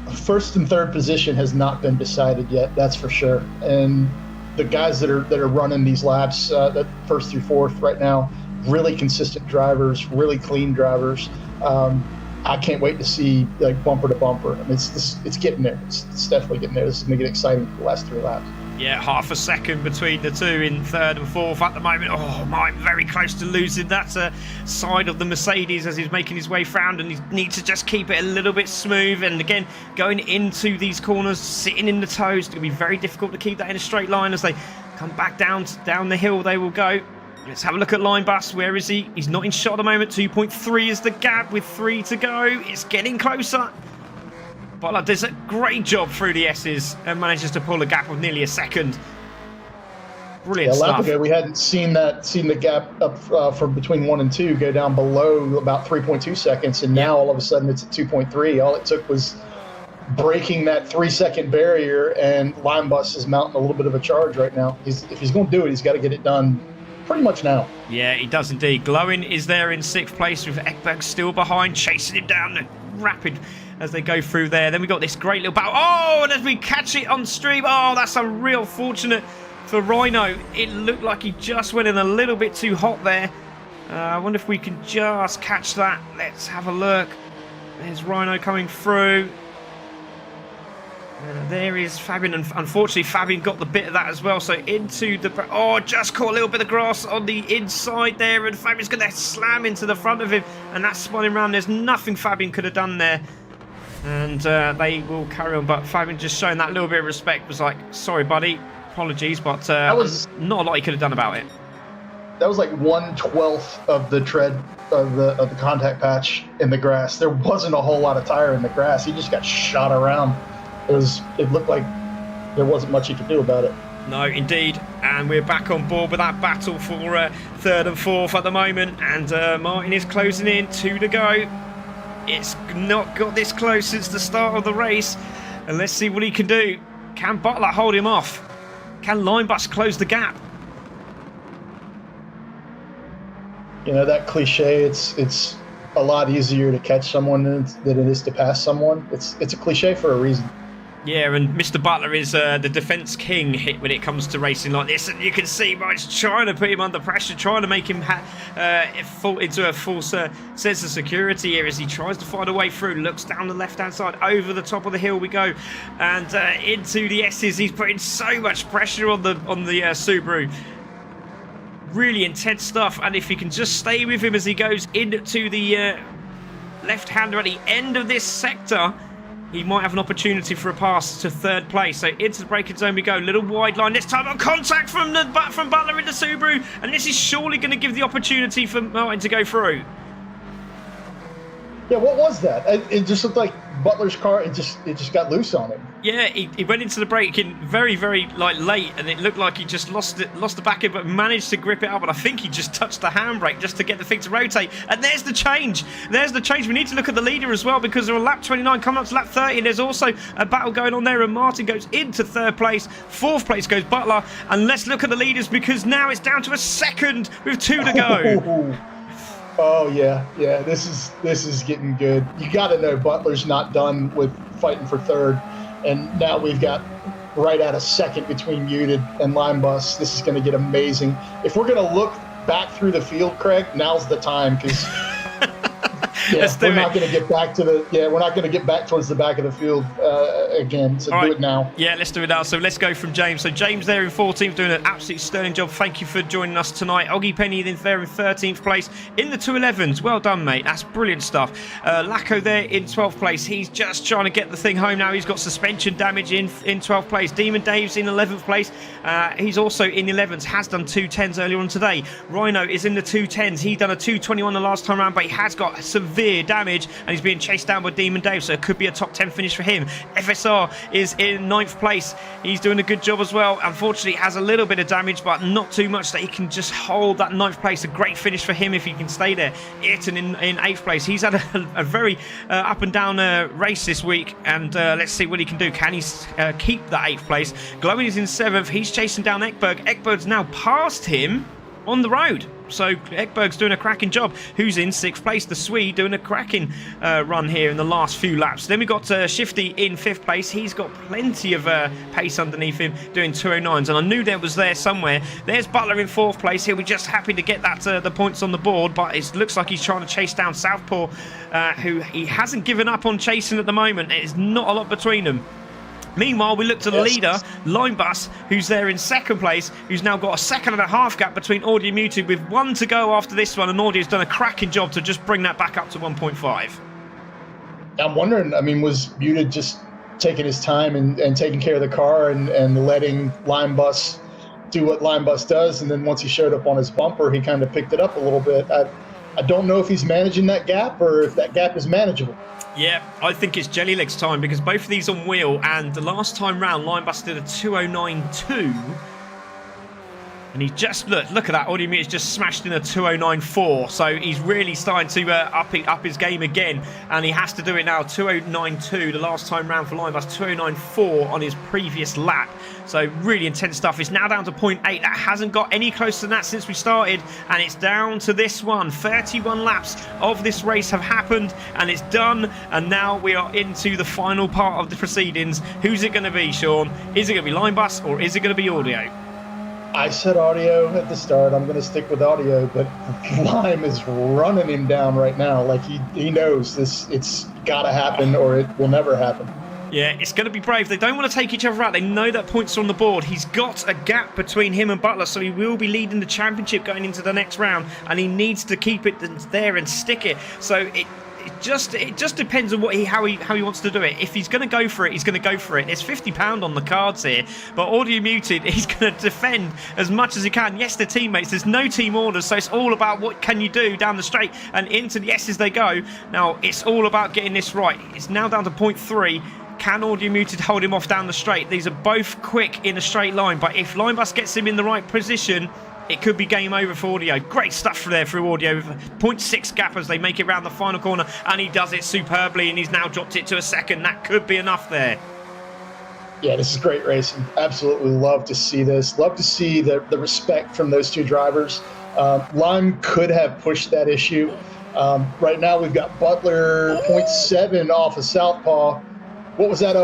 1st and 3rd position has not been decided yet, that's for sure. And the guys that are running these laps, that 1st through 4th right now, really consistent drivers, really clean drivers. I can't wait to see like bumper to bumper. I mean, it's getting there. It's definitely getting there. This is going to get exciting for the last 3 laps. Yeah, half a second between the two in 3rd and 4th at the moment. Oh, Mike, very close to losing that side of the Mercedes as he's making his way round, and he needs to just keep it a little bit smooth. And again, going into these corners, sitting in the toes, it's going to be very difficult to keep that in a straight line as they come back down the hill. They will go. Let's have a look at Line Bus. Where is he? He's not in shot at the moment. 2.3 is the gap with 3 to go. It's getting closer. Butler does a great job through the S's and manages to pull a gap of nearly a second. Brilliant stuff. A lap ago, we hadn't seen the gap up from between 1 and 2 go down below about 3.2 seconds, and now all of a sudden it's at 2.3. All it took was breaking that 3-second barrier, and Line Bus is mounting a little bit of a charge right now. If he's going to do it, he's got to get it done pretty much now. Yeah, he does indeed. Glowing is there in 6th place with Ekberg still behind, chasing him down the rapid as they go through there. Then we got this great little battle. Oh, and as we catch it on stream, oh, that's a real fortunate for Rhino. It looked like he just went in a little bit too hot there. I wonder if we can just catch that. Let's have a look. There's Rhino coming through. There is Fabian, and unfortunately Fabian got the bit of that as well, so into the... Oh, just caught a little bit of grass on the inside there, and Fabian's going to slam into the front of him, and that's spinning around. There's nothing Fabian could have done there, and they will carry on, but Fabian just showing that little bit of respect, was like, sorry buddy, apologies, but that was not a lot he could have done about it. That was like 1/12 of the tread of the contact patch in the grass. There wasn't a whole lot of tire in the grass. He just got shot around. It looked like there wasn't much he could do about it. No, indeed. And we're back on board with that battle for 3rd and 4th at the moment. And Martin is closing in, 2 to go. It's not got this close since the start of the race. And let's see what he can do. Can Butler hold him off? Can Line Bus close the gap? You know, that cliche, it's a lot easier to catch someone than it is to pass someone. It's a cliche for a reason. Yeah, and Mr. Butler is the defence king when it comes to racing like this. And you can see Mike's trying to put him under pressure, trying to make him fall into a false sense of security here as he tries to find a way through. Looks down the left-hand side, over the top of the hill we go. And into the S's. He's putting so much pressure on the Subaru. Really intense stuff, and if he can just stay with him as he goes into the left-hander at the end of this sector, he might have an opportunity for a pass to 3rd place. So into the braking zone we go, little wide line this time, on contact from Butler in the Subaru, and this is surely going to give the opportunity for Martin to go through. Yeah, what was that? It just looked like Butler's car. It just got loose on him. Yeah, he went into the braking very, very late, and it looked like he just lost the back end, but managed to grip it up. And I think he just touched the handbrake just to get the thing to rotate. And there's the change. There's the change. We need to look at the leader as well, because they're on lap 29 coming up to lap 30. And there's also a battle going on there, and Martin goes into third place. Fourth place goes Butler. And let's look at the leaders, because now it's down to a second with 2 to go. Oh yeah. This is getting good. You got to know Butler's not done with fighting for third, and now we've got right at a second between Muted and Linebus. This is going to get amazing. If we're going to look back through the field, Craig, now's the time, because we're not going to get back to we're not going to get back towards the back of the field again. So do it now. Yeah, let's do it now. So let's go from James. So James there in 14th, doing an absolute sterling job. Thank you for joining us tonight. Oggy Penny there in 13th place in the 211s. Well done, mate. That's brilliant stuff. Lacko there in 12th place. He's just trying to get the thing home now. He's got suspension damage in 12th place. Demon Dave's in 11th place. He's also in 11th. Has done 210s earlier on today. Rhino is in the 210s. He's done a 221 the last time around, but he has got severe damage, and he's being chased down by Demon Dave, so it could be a top 10 finish for him. FSR is in 9th place. He's doing a good job as well. Unfortunately, has a little bit of damage, but not too much that he can just hold that 9th place. A great finish for him if he can stay there. Ayrton in 8th place. He's had a very up and down race this week, and let's see what he can do. Can he keep that 8th place? Glowing is in 7th. He's chasing down Ekberg. Ekberg's now past him on the road. So Ekberg's doing a cracking job. Who's in 6th place? The Swede doing a cracking run here in the last few laps. Then we got Shifty in 5th place. He's got plenty of pace underneath him, doing 209s. And I knew there was there somewhere. There's Butler in 4th place. He'll be just happy to get that the points on the board. But it looks like he's trying to chase down Southpaw, who he hasn't given up on chasing at the moment. There's not a lot between them. Meanwhile, we look to the leader, Linebus, who's there in 2nd place, who's now got a 1.5 gap between Audio Muted with 1 to go after this one, and Audio's done a cracking job to just bring that back up to 1.5. I'm wondering, was Muted just taking his time and taking care of the car and letting Linebus do what Linebus does, and then once he showed up on his bumper, he kind of picked it up a little bit. I don't know if he's managing that gap or if that gap is manageable. Yeah, I think it's Jellyleg's time, because both of these on wheel, and the last time round, Linebus did a 209.2. And he just, look at that, Audio Muted's just smashed in a 209.4. So he's really starting to up his game again. And he has to do it now, 209.2 the last time round for Linebus, 209.4 on his previous lap. So really intense stuff. It's now down to 0.8. That hasn't got any closer than that since we started. And it's down to this one. 31 laps of this race have happened, and it's done. And now we are into the final part of the proceedings. Who's it going to be, Sean? Is it going to be Linebus, or is it going to be Audio? I said Audio at the start. I'm going to stick with Audio, but Lime is running him down right now. Like he knows this. It's got to happen, or it will never happen. Yeah, it's going to be brave. They don't want to take each other out. They know that points are on the board. He's got a gap between him and Butler, so he will be leading the championship going into the next round, and he needs to keep it there and stick it. So it just depends on how he wants to do it. If he's going to go for it, he's going to go for it. There's £50 on the cards here, but Audio Muted, he's going to defend as much as he can. Yes, they're teammates. There's no team orders, so it's all about what can you do down the straight, and into the S's they go. Now, it's all about getting this right. It's now down to 0.3. Can Audio Muted hold him off down the straight? These are both quick in a straight line, but if Linebus gets him in the right position, it could be game over for Audio. Great stuff there through Audio. 0.6 gap as they make it round the final corner, and he does it superbly, and he's now dropped it to a second. That could be enough there. Yeah, this is great racing. Absolutely love to see this. Love to see the respect from those two drivers. Lime could have pushed that issue. Right now we've got Butler 0.7 off of Southpaw. What was that?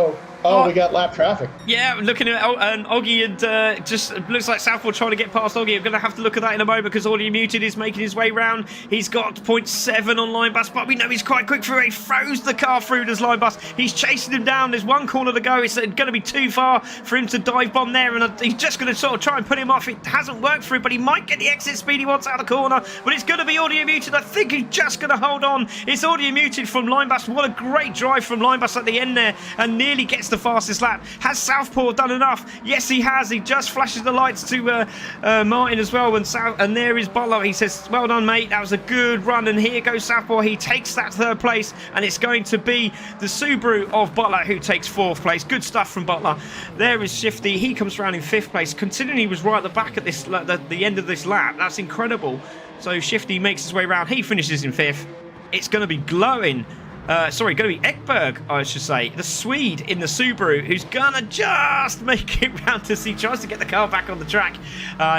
Oh, we got lap traffic. Yeah, looking at Oggy, and just looks like Southpaw trying to get past Oggy. I'm going to have to look at that in a moment, because Audio Muted is making his way round. He's got 0.7 on Linebus, but we know he's quite quick through. He throws the car through this Linebus. He's chasing him down. There's one corner to go. It's going to be too far for him to dive bomb there, and he's just going to sort of try and put him off. It hasn't worked for him, but he might get the exit speed he wants out of the corner. But it's going to be Audio Muted. I think he's just going to hold on. It's Audio Muted from Linebus. What a great drive from Linebus at the end there, and nearly gets gets the fastest lap. Has Southpaw done enough? Yes, he has. He just flashes the lights to Martin as well. And there is Butler. He says, well done, mate. That was a good run. And here goes Southpaw. He takes that third place. And it's going to be the Subaru of Butler who takes fourth place. Good stuff from Butler. There is Shifty. He comes around in fifth place. Considering he was right at the back at this the end of this lap. That's incredible. So Shifty makes his way around. He finishes in fifth. It's going to be glowing. Going to be Ekberg, I should say. The Swede in the Subaru, who's going to just make it round to see. Tries to get the car back on the track.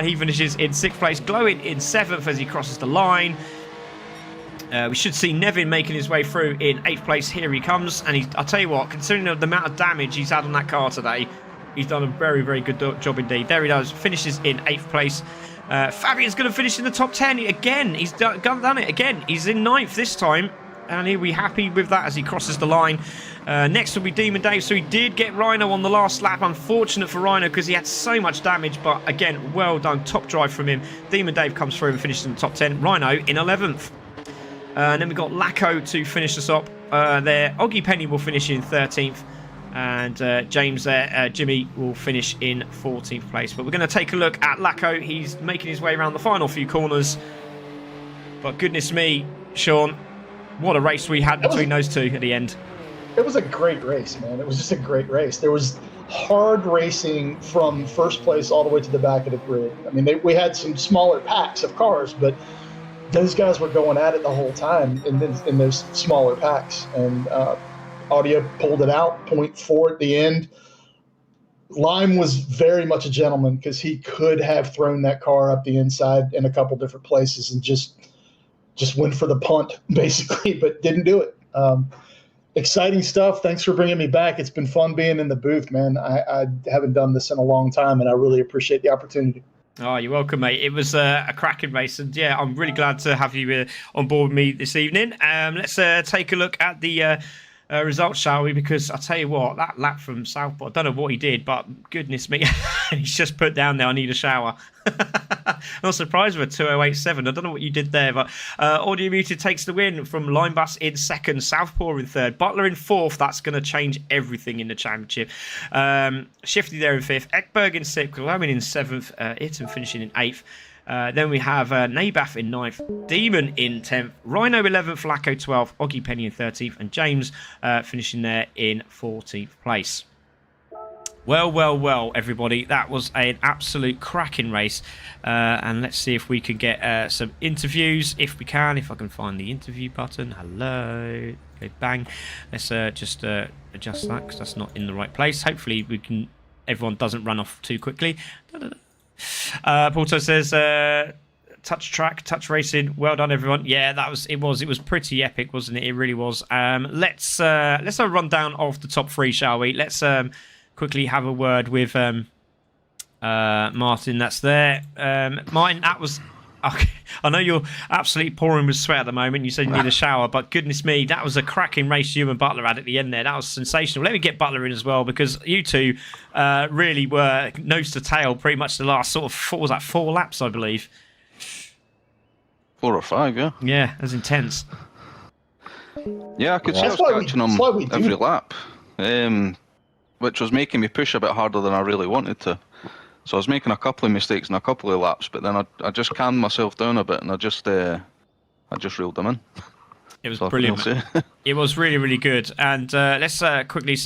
He finishes in sixth place. Glowing in seventh as he crosses the line. We should see Nevin making his way through in eighth place. Here he comes. And I'll tell you what, considering the amount of damage he's had on that car today, he's done a very, very good job indeed. There he does. Finishes in eighth place. Fabian's going to finish in the top 10 again. He's done it again. He's in ninth this time. And he'll be happy with that as he crosses the line. Next will be Demon Dave. So he did get Rhino on the last lap. Unfortunate for Rhino because he had so much damage. But again, well done. Top drive from him. Demon Dave comes through and finishes in the top 10. Rhino in 11th. And then we've got Lacko to finish us up there. Oggy Penny will finish in 13th. And James there, Jimmy, will finish in 14th place. But we're going to take a look at Lacko. He's making his way around the final few corners. But goodness me, Sean, what a race we had between those two at the end. It was a great race, man. It was just a great race. There was hard racing from first place all the way to the back of the grid. I mean, we had some smaller packs of cars, but those guys were going at it the whole time in those smaller packs. And Audio pulled it out, 0.4 at the end. Lime was very much a gentleman because he could have thrown that car up the inside in a couple different places and just went for the punt, basically, but didn't do it. Exciting stuff. Thanks for bringing me back. It's been fun being in the booth, man. I haven't done this in a long time, and I really appreciate the opportunity. Oh, you're welcome, mate. It was a cracking race, and yeah, I'm really glad to have you on board with me this evening. Let's take a look at the results, shall we? Because I'll tell you what, that lap from Southport, I don't know what he did, but goodness me, he's just put down there, I need a shower. Not surprised with a 2087. I don't know what you did there, but Audio Muted takes the win from Linebus in second, Southpaw in third, Butler in fourth. That's going to change everything in the championship. Shifty there in fifth, Ekberg in sixth, Lowen in seventh, Itten finishing in eighth. Then we have Nabath in 9th, Demon in 10th, Rhino 11th, Lacko 12th, Oggy Penny in 13th, and James finishing there in 14th place. Well, everybody. That was an absolute cracking race. And let's see if we can get some interviews, if we can, if I can find the interview button. Hello. Okay, bang. Let's just adjust that because that's not in the right place. Hopefully everyone doesn't run off too quickly. Porto says touch racing, well done everyone. Yeah, it was pretty epic, wasn't it? It really was. Let's have a rundown of the top three, shall we? Let's quickly have a word with Martin. That's there. Martin, that was okay. I know you're absolutely pouring with sweat at the moment. You said you need a shower, but goodness me, that was a cracking race you and Butler had at the end there. That was sensational. Let me get Butler in as well, because you two really were nose to tail pretty much the last sort of four laps, I believe. 4 or 5, yeah. Yeah, it was intense. Yeah, I could see I was catching them every lap, which was making me push a bit harder than I really wanted to. So I was making a couple of mistakes in a couple of laps, but then I just calmed myself down a bit and I just reeled them in. It was brilliant. It was really, really good. And let's quickly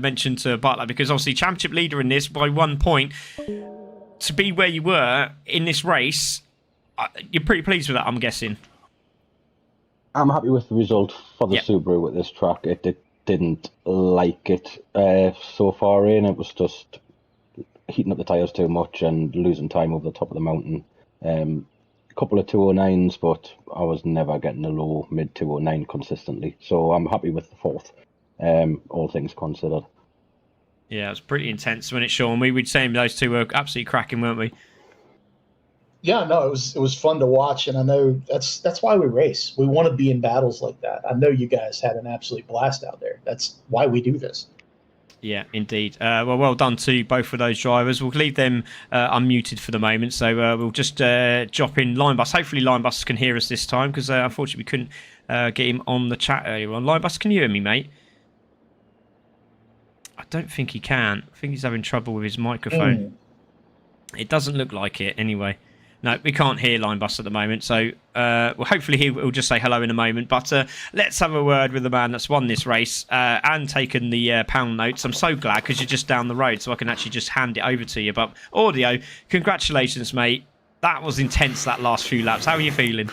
mention to Butler, because obviously championship leader in this by 1 point. To be where you were in this race, you're pretty pleased with that, I'm guessing. I'm happy with the result for the Subaru at this track. It didn't like it so far in. It was just heating up the tyres too much and losing time over the top of the mountain. A couple of 209s, but I was never getting a low mid 209 consistently. So I'm happy with the fourth, all things considered. Yeah, it was pretty intense when it's Sean. We were saying those two were absolutely cracking, weren't we? Yeah, no, it was fun to watch, and I know that's why we race. We want to be in battles like that. I know you guys had an absolute blast out there. That's why we do this. Yeah, indeed. Well done to both of those drivers. We'll leave them unmuted for the moment, so we'll just drop in Linebus. Hopefully Linebus can hear us this time, because unfortunately we couldn't get him on the chat earlier on. Linebus, can you hear me, mate? I don't think he can. I think he's having trouble with his microphone. It doesn't look like it anyway. No, we can't hear Linebus at the moment, so well, hopefully he'll just say hello in a moment. But let's have a word with the man that's won this race and taken the pound notes. I'm so glad because you're just down the road, so I can actually just hand it over to you. But Audio, congratulations, mate. That was intense, that last few laps. How are you feeling?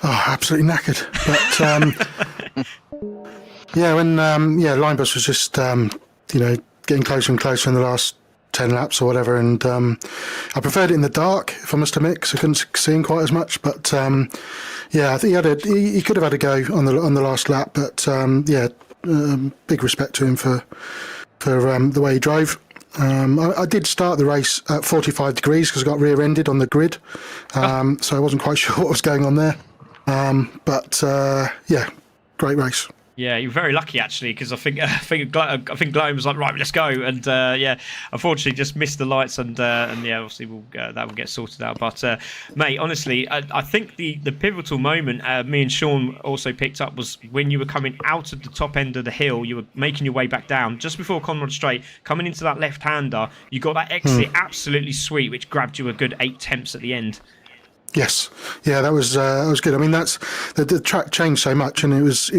Oh, absolutely knackered. But yeah, when Linebus was just getting closer and closer in the last 10 laps or whatever, and I preferred it in the dark, if I must admit, because I couldn't see him quite as much. But I think he could have had a go on the last lap. But big respect to him for the way he drove. I did start the race at 45 degrees because I got rear-ended on the grid, so I wasn't quite sure what was going on there. Great race. Yeah, you're very lucky actually, because I think Gloam was like, right, let's go, and unfortunately just missed the lights, and obviously that will get sorted out. But mate, honestly, I think the pivotal moment me and Sean also picked up was when you were coming out of the top end of the hill, you were making your way back down just before Conrod Straight, coming into that left-hander, you got that exit absolutely sweet, which grabbed you a good 8 tenths at the end. Yes, yeah, that was good. I mean, that's the track changed so much, and it was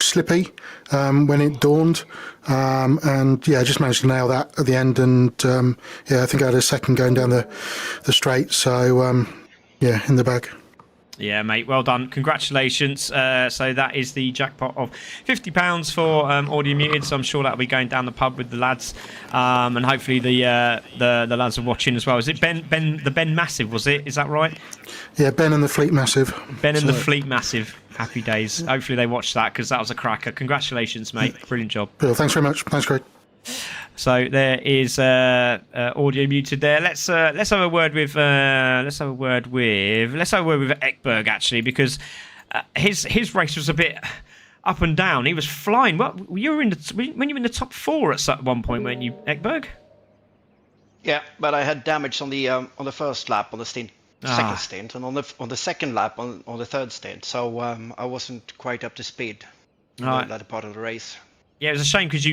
slippy when it dawned, and I just managed to nail that at the end, and I think I had a second going down the straight, so in the bag. Yeah, mate, well done. Congratulations. So that is the jackpot of £50 for Audio Muted. So I'm sure that'll be going down the pub with the lads, and hopefully the lads are watching as well. Is it Ben Massive? Was it? Is that right? Yeah, Ben and the Fleet Massive. Ben and the Fleet Massive. Happy days. Hopefully they watch that, because that was a cracker. Congratulations, mate. Brilliant job. Well, thanks very much. Thanks, Craig. So there is Audio Muted there. Let's have a word with Ekberg actually, because his race was a bit up and down. He was flying. What you were when you were in the top 4 at one point, weren't you, Ekberg? Yeah, but I had damage on the first lap on the second stint, and on the second lap on the third stint. So I wasn't quite up to speed in the latter part of the race. Yeah, it was a shame because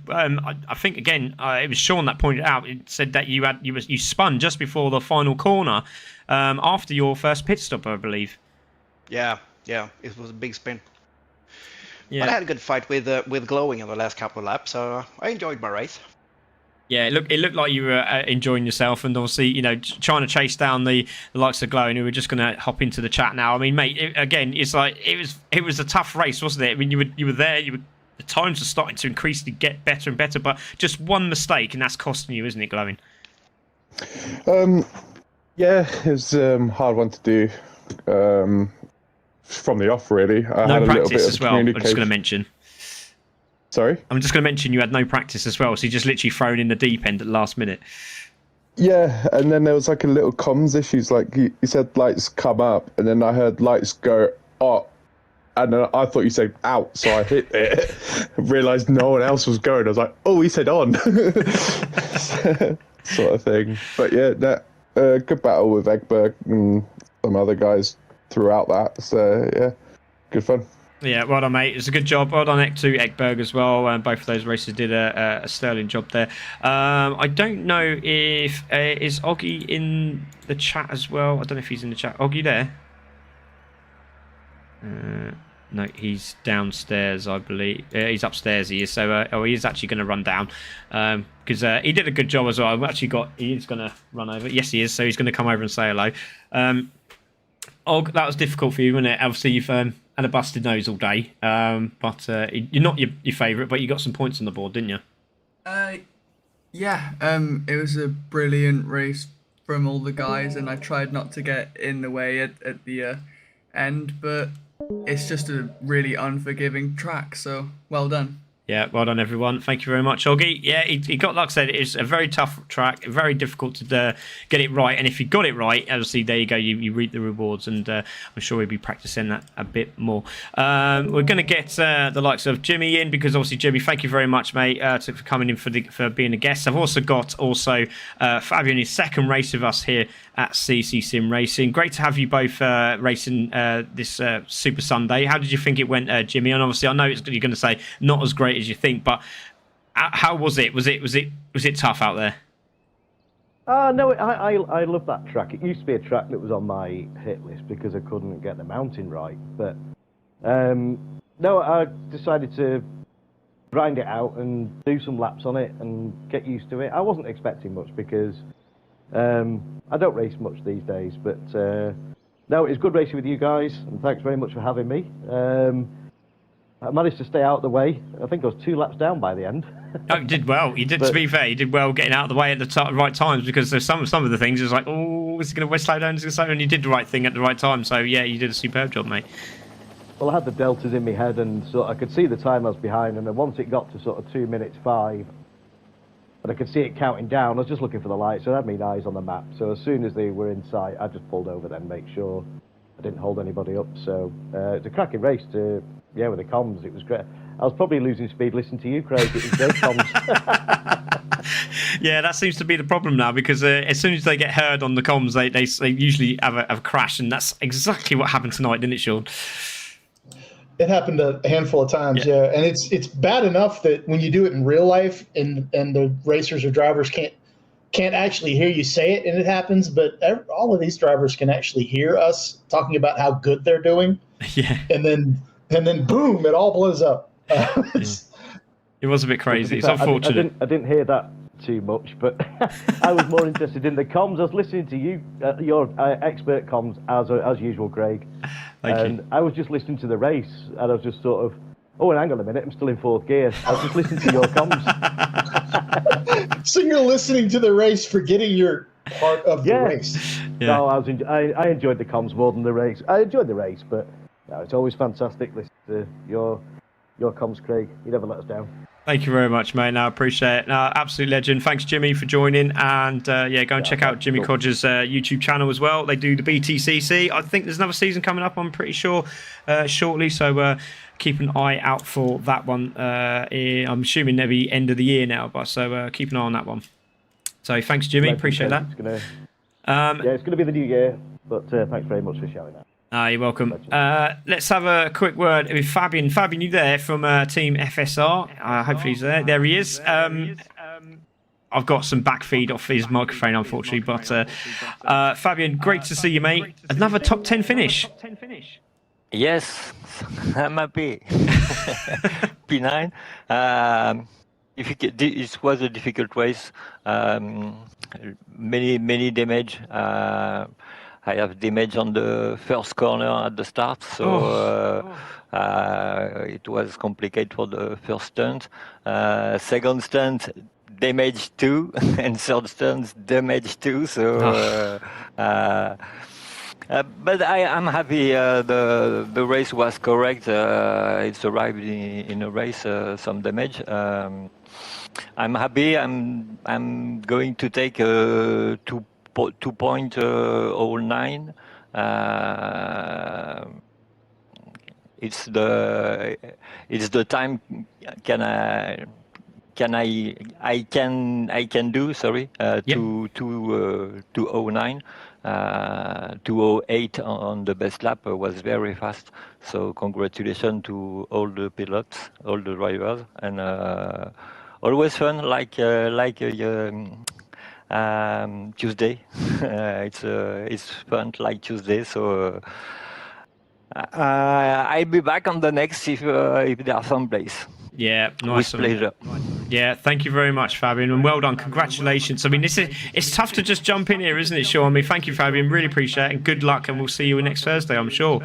I think again it was Sean that pointed out. It said that you spun just before the final corner after your first pit stop, I believe. Yeah, it was a big spin. Yeah. But I had a good fight with Glowing in the last couple of laps, so I enjoyed my race. Yeah, it looked like you were enjoying yourself, and obviously, trying to chase down the likes of Glowing, who were just going to hop into the chat now. I mean, mate, it's like it was a tough race, wasn't it? I mean, you were there, the times are starting to increasingly get better and better, but just one mistake, and that's costing you, isn't it, Glowing? Yeah, it was a hard one to do from the off, really. I no had a practice little bit as well, I'm just going to mention. Sorry? I'm just going to mention you had no practice as well, so you just literally thrown in the deep end at the last minute. Yeah, and then there was like a little comms issues, like he said lights come up, and then I heard lights go up, and then I thought you said out, so I hit it, realised no one else was going. I was like, oh, he said on. Sort of thing. But yeah, good battle with Ekberg and some other guys throughout that. So yeah, good fun. Yeah, well done, mate. It's a good job. Well done to Ekberg as well. Both of those races did a sterling job there. I don't know if is Oggy in the chat as well. I don't know if he's in the chat. Oggy there? No, he's downstairs, I believe. He's upstairs. He is. So, he is actually going to run down because he did a good job as well. He is going to run over. Yes, he is. So he's going to come over and say hello. Og, that was difficult for you, wasn't it? Obviously, you've had a busted nose all day, but you're not your favourite, but you got some points on the board, didn't you? Yeah. It was a brilliant race from all the guys, and I tried not to get in the way at the end, but it's just a really unforgiving track, so well done. Yeah, well done, everyone. Thank you very much, Oggy. Yeah, he got, like I said, it's a very tough track, very difficult to get it right. And if you got it right, obviously, there you go, you reap the rewards. And I'm sure we'll be practicing that a bit more. We're going to get the likes of Jimmy in, because obviously, Jimmy, thank you very much, mate, for coming in for being a guest. I've also got Fabian, his second race with us here at CC Sim Racing. Great to have you both racing this Super Sunday. How did you think it went, Jimmy? And obviously, I know you're going to say not as great as you think, but How was it? Was it tough out there? No, I love that track. It used to be a track that was on my hit list because I couldn't get the mountain right. But no, I decided to grind it out and do some laps on it and get used to it. I wasn't expecting much because I don't race much these days. But no, it was good racing with you guys, and thanks very much for having me. I managed to stay out of the way. I think I was 2 laps down by the end. Oh, you did well. You did, to be fair, you did well getting out of the way at the right times, because there's some of the things, it was like, oh, is it going to slow down? Is it going to slow down? And you did the right thing at the right time. So, yeah, you did a superb job, mate. Well, I had the deltas in my head, and so I could see the time I was behind, and then once it got to sort of 2 minutes 5, and I could see it counting down, I was just looking for the lights, so I had my eyes on the map. So as soon as they were in sight, I just pulled over then, make sure I didn't hold anybody up. So it's a cracking race with the comms. It was great. I was probably losing speed listening to you, Craig. It was great comms. Yeah, that seems to be the problem now, because as soon as they get heard on the comms, they usually have a crash, and that's exactly what happened tonight, didn't it, Sean? It happened a handful of times, yeah. And it's bad enough that when you do it in real life and the racers or drivers can't actually hear you say it, and it happens, but all of these drivers can actually hear us talking about how good they're doing. Yeah. And then boom, it all blows up. It was a bit crazy. It's unfortunate. I didn't hear that too much, but I was more interested in the comms. I was listening to you, your expert comms, as usual, Craig. Thank you. I was just listening to the race, and I was just sort of, oh, and hang on a minute, I'm still in 4th gear. I was just listening to your comms. So you're listening to the race, forgetting you're part of the race. Yeah. No, I enjoyed the comms more than the race. I enjoyed the race, but no, it's always fantastic listening to your comms, Craig. You never let us down. Thank you very much, mate. I appreciate it. Absolute legend. Thanks, Jimmy, for joining. And go and check out Jimmy Codger's YouTube channel as well. They do the BTCC. I think there's another season coming up, I'm pretty sure, shortly. So keep an eye out for that one. I'm assuming maybe end of the year now, but so keep an eye on that one. So thanks, Jimmy. Appreciate that. It's going to be the new year, but thanks very much for shouting out. You're welcome. Let's have a quick word with Fabian. Fabian, you there from Team FSR? Hopefully he's there. There he is. I've got some backfeed off his microphone, unfortunately. But Fabian, great to see you, mate. Another top 10 finish. Yes, I'm happy. P9. It was a difficult race. Many damage. I have damage on the first corner at the start, so it was complicated for the first stunt. Second stunt, damage 2, and third stunt, damage 2. So, but I'm happy. The race was correct. It's arrived in a race, some damage. I'm happy. I'm going to take 2.09. It's the time I can do. Sorry, 209. 208 on the best lap was very fast. So congratulations to all the pilots, all the drivers, and always fun like Tuesday. It's fun like Tuesday. So I'll be back on the next if there are some place. Yeah, nice. With pleasure. Yeah, thank you very much, Fabian, and well done. Congratulations. I mean, it's tough to just jump in here, isn't it, Sean? I mean, thank you, Fabian. Really appreciate it, and good luck, and we'll see you next Thursday, I'm sure.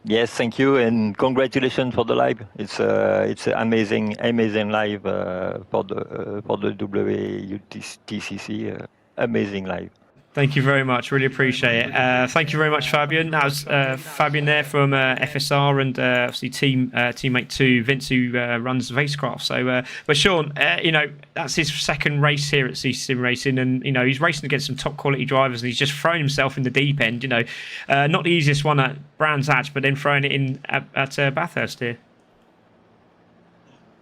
Yes, thank you, and congratulations for the live. It's amazing live for the Wtcc. Amazing live. Thank you very much. Really appreciate it. Thank you very much, Fabian. That was Fabian there from FSR, and obviously teammate to Vince, who runs Racecraft. So, but Sean, that's his second race here at Ccsr Racing, and he's racing against some top quality drivers, and he's just thrown himself in the deep end. Not the easiest one at Brands Hatch, but then throwing it in at Bathurst here.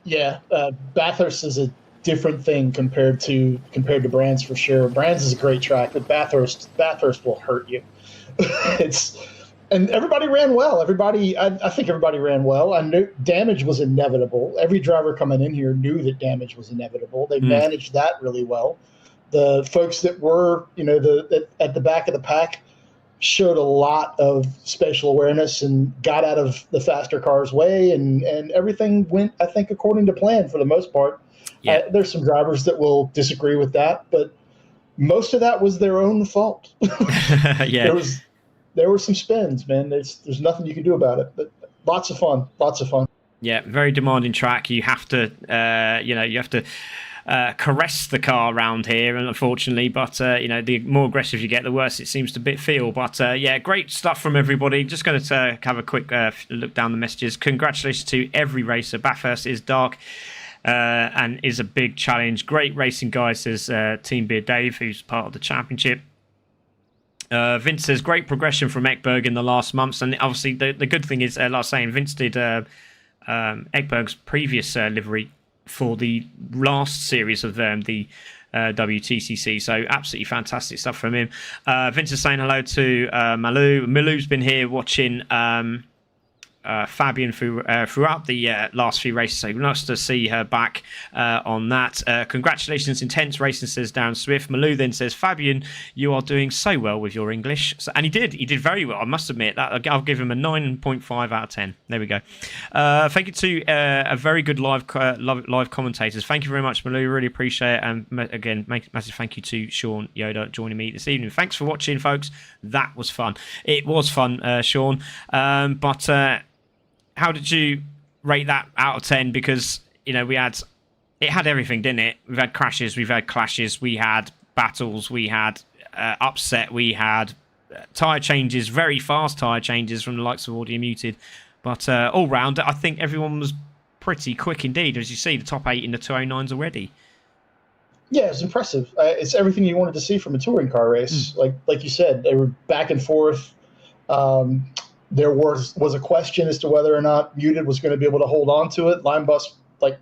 Yeah, Bathurst is a different thing compared to Brands, for sure. Brands is a great track, but Bathurst will hurt you. And everybody ran well. I think everybody ran well. I knew damage was inevitable. Every driver coming in here knew that damage was inevitable. They managed that really well. The folks that were, at the back of the pack showed a lot of spatial awareness and got out of the faster car's way, and everything went, I think, according to plan for the most part. Yeah. There's some drivers that will disagree with that, but most of that was their own fault. Yeah. There were some spins, man. There's nothing you can do about it, but lots of fun. Yeah, very demanding track. You have to, caress the car around here, and unfortunately, but the more aggressive you get, the worse it seems to feel. But yeah, great stuff from everybody. Just going to have a quick look down the messages. Congratulations to every racer. Bathurst is dark and is a big challenge. Great racing, guys, says Team Beer Dave, who's part of the championship. Vince says great progression from Ekberg in the last months, and obviously the good thing is, like I was saying, Vince did Ekberg's previous livery for the last series of the WTCC, so absolutely fantastic stuff from him. Vince is saying hello to Malou. Malou's been here watching Fabian throughout the last few races, so nice to see her back on that. Congratulations, intense racing, says Darren Swift. Malou then says, Fabian, you are doing so well with your English. And he did very well, I must admit. That I'll give him a 9.5 out of 10. There we go. Thank you to a very good live commentators. Thank you very much, Malou, really appreciate it. And again, massive thank you to Sean Yoda joining me this evening. Thanks for watching, folks. That was fun. It was fun, Sean. How did you rate that out of 10? Because, it had everything, didn't it? We've had crashes, we've had clashes, we had battles, we had upset, we had tyre changes, very fast tyre changes from the likes of Audio Muted. But all round, I think everyone was pretty quick indeed. As you see, the top 8 in the 209s already. Yeah, it's impressive. It's everything you wanted to see from a touring car race. Like you said, they were back and forth. There was a question as to whether or not Muted was going to be able to hold on to it. Linebus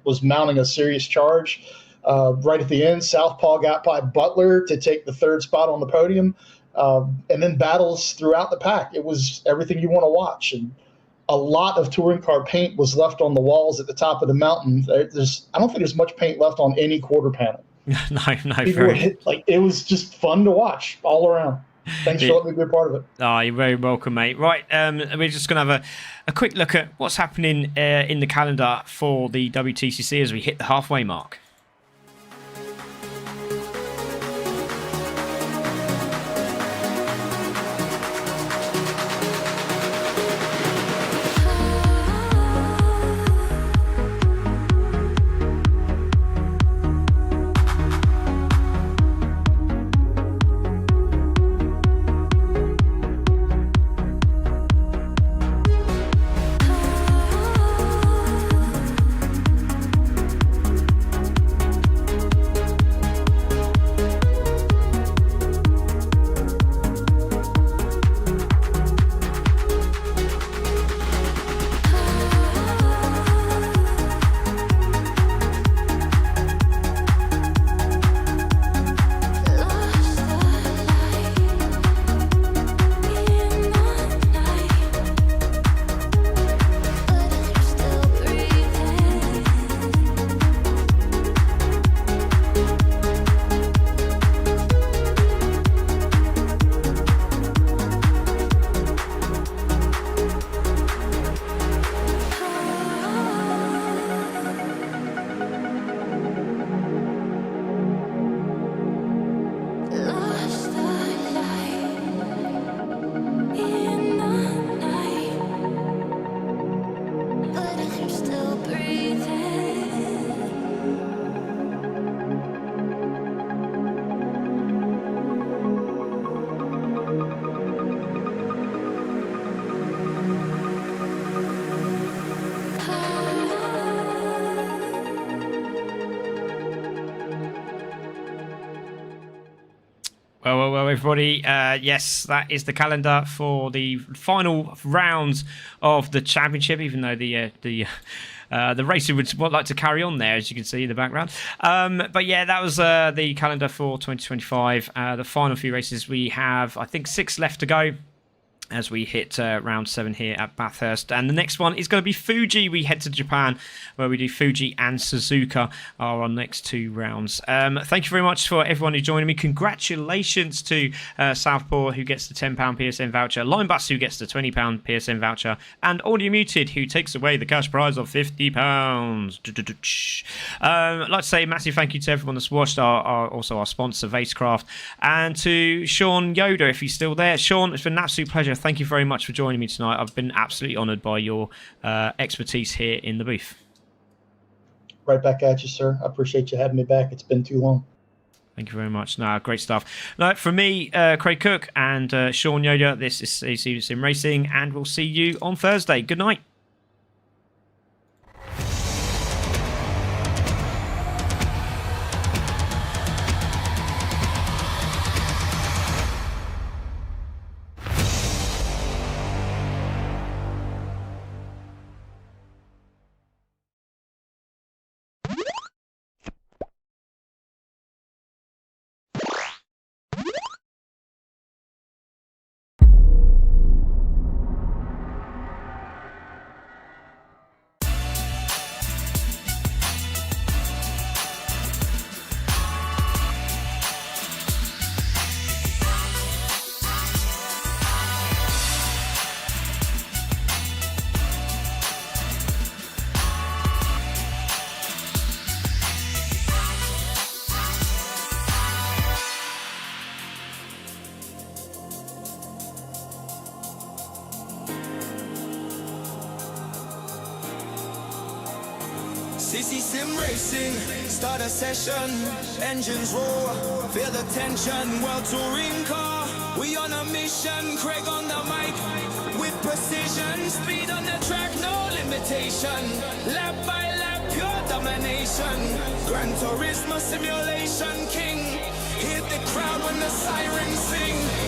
was mounting a serious charge. Right at the end, Southpaw got by Butler to take the 3rd spot on the podium. And then battles throughout the pack. It was everything you want to watch. And a lot of touring car paint was left on the walls at the top of the mountain. I don't think there's much paint left on any quarter panel. No. It was just fun to watch all around. Thanks for letting me be a part of it. Oh, you're very welcome, mate. Right, we're just going to have a quick look at what's happening in the calendar for the WTCC as we hit the halfway mark. Well, everybody. Yes, that is the calendar for the final rounds of the championship. Even though the racer would like to carry on there, as you can see in the background. But yeah, that was the calendar for 2025. The final few races, we have, I think, 6 left to go. as we hit round 7 here at Bathurst. And the next one is going to be Fuji. We head to Japan, where we do Fuji and Suzuka are our next 2 rounds. Thank you very much for everyone who joined me. Congratulations to Southpaw, who gets the £10 PSN voucher, Linebus, who gets the £20 PSN voucher, and Audio Muted, who takes away the cash prize of £50. I'd like to say a massive thank you to everyone that's watched, also our sponsor, Vacecraft, and to Sean Yoder, if he's still there. Sean, it's been an absolute pleasure. Thank you very much for joining me tonight. I've been absolutely honoured by your expertise here in the booth. Right back at you, sir. I appreciate you having me back. It's been too long. Thank you very much. No, great stuff. No, from me, Craig Cook, and Sean Yoder, this is Ccsr Sim Racing, and we'll see you on Thursday. Good night. Ccsr Sim Racing, start a session, engines roar, feel the tension, world touring car, we on a mission, Craig on the mic, with precision, speed on the track, no limitation, lap by lap, pure domination, Gran Turismo simulation king, hit the crowd when the sirens sing.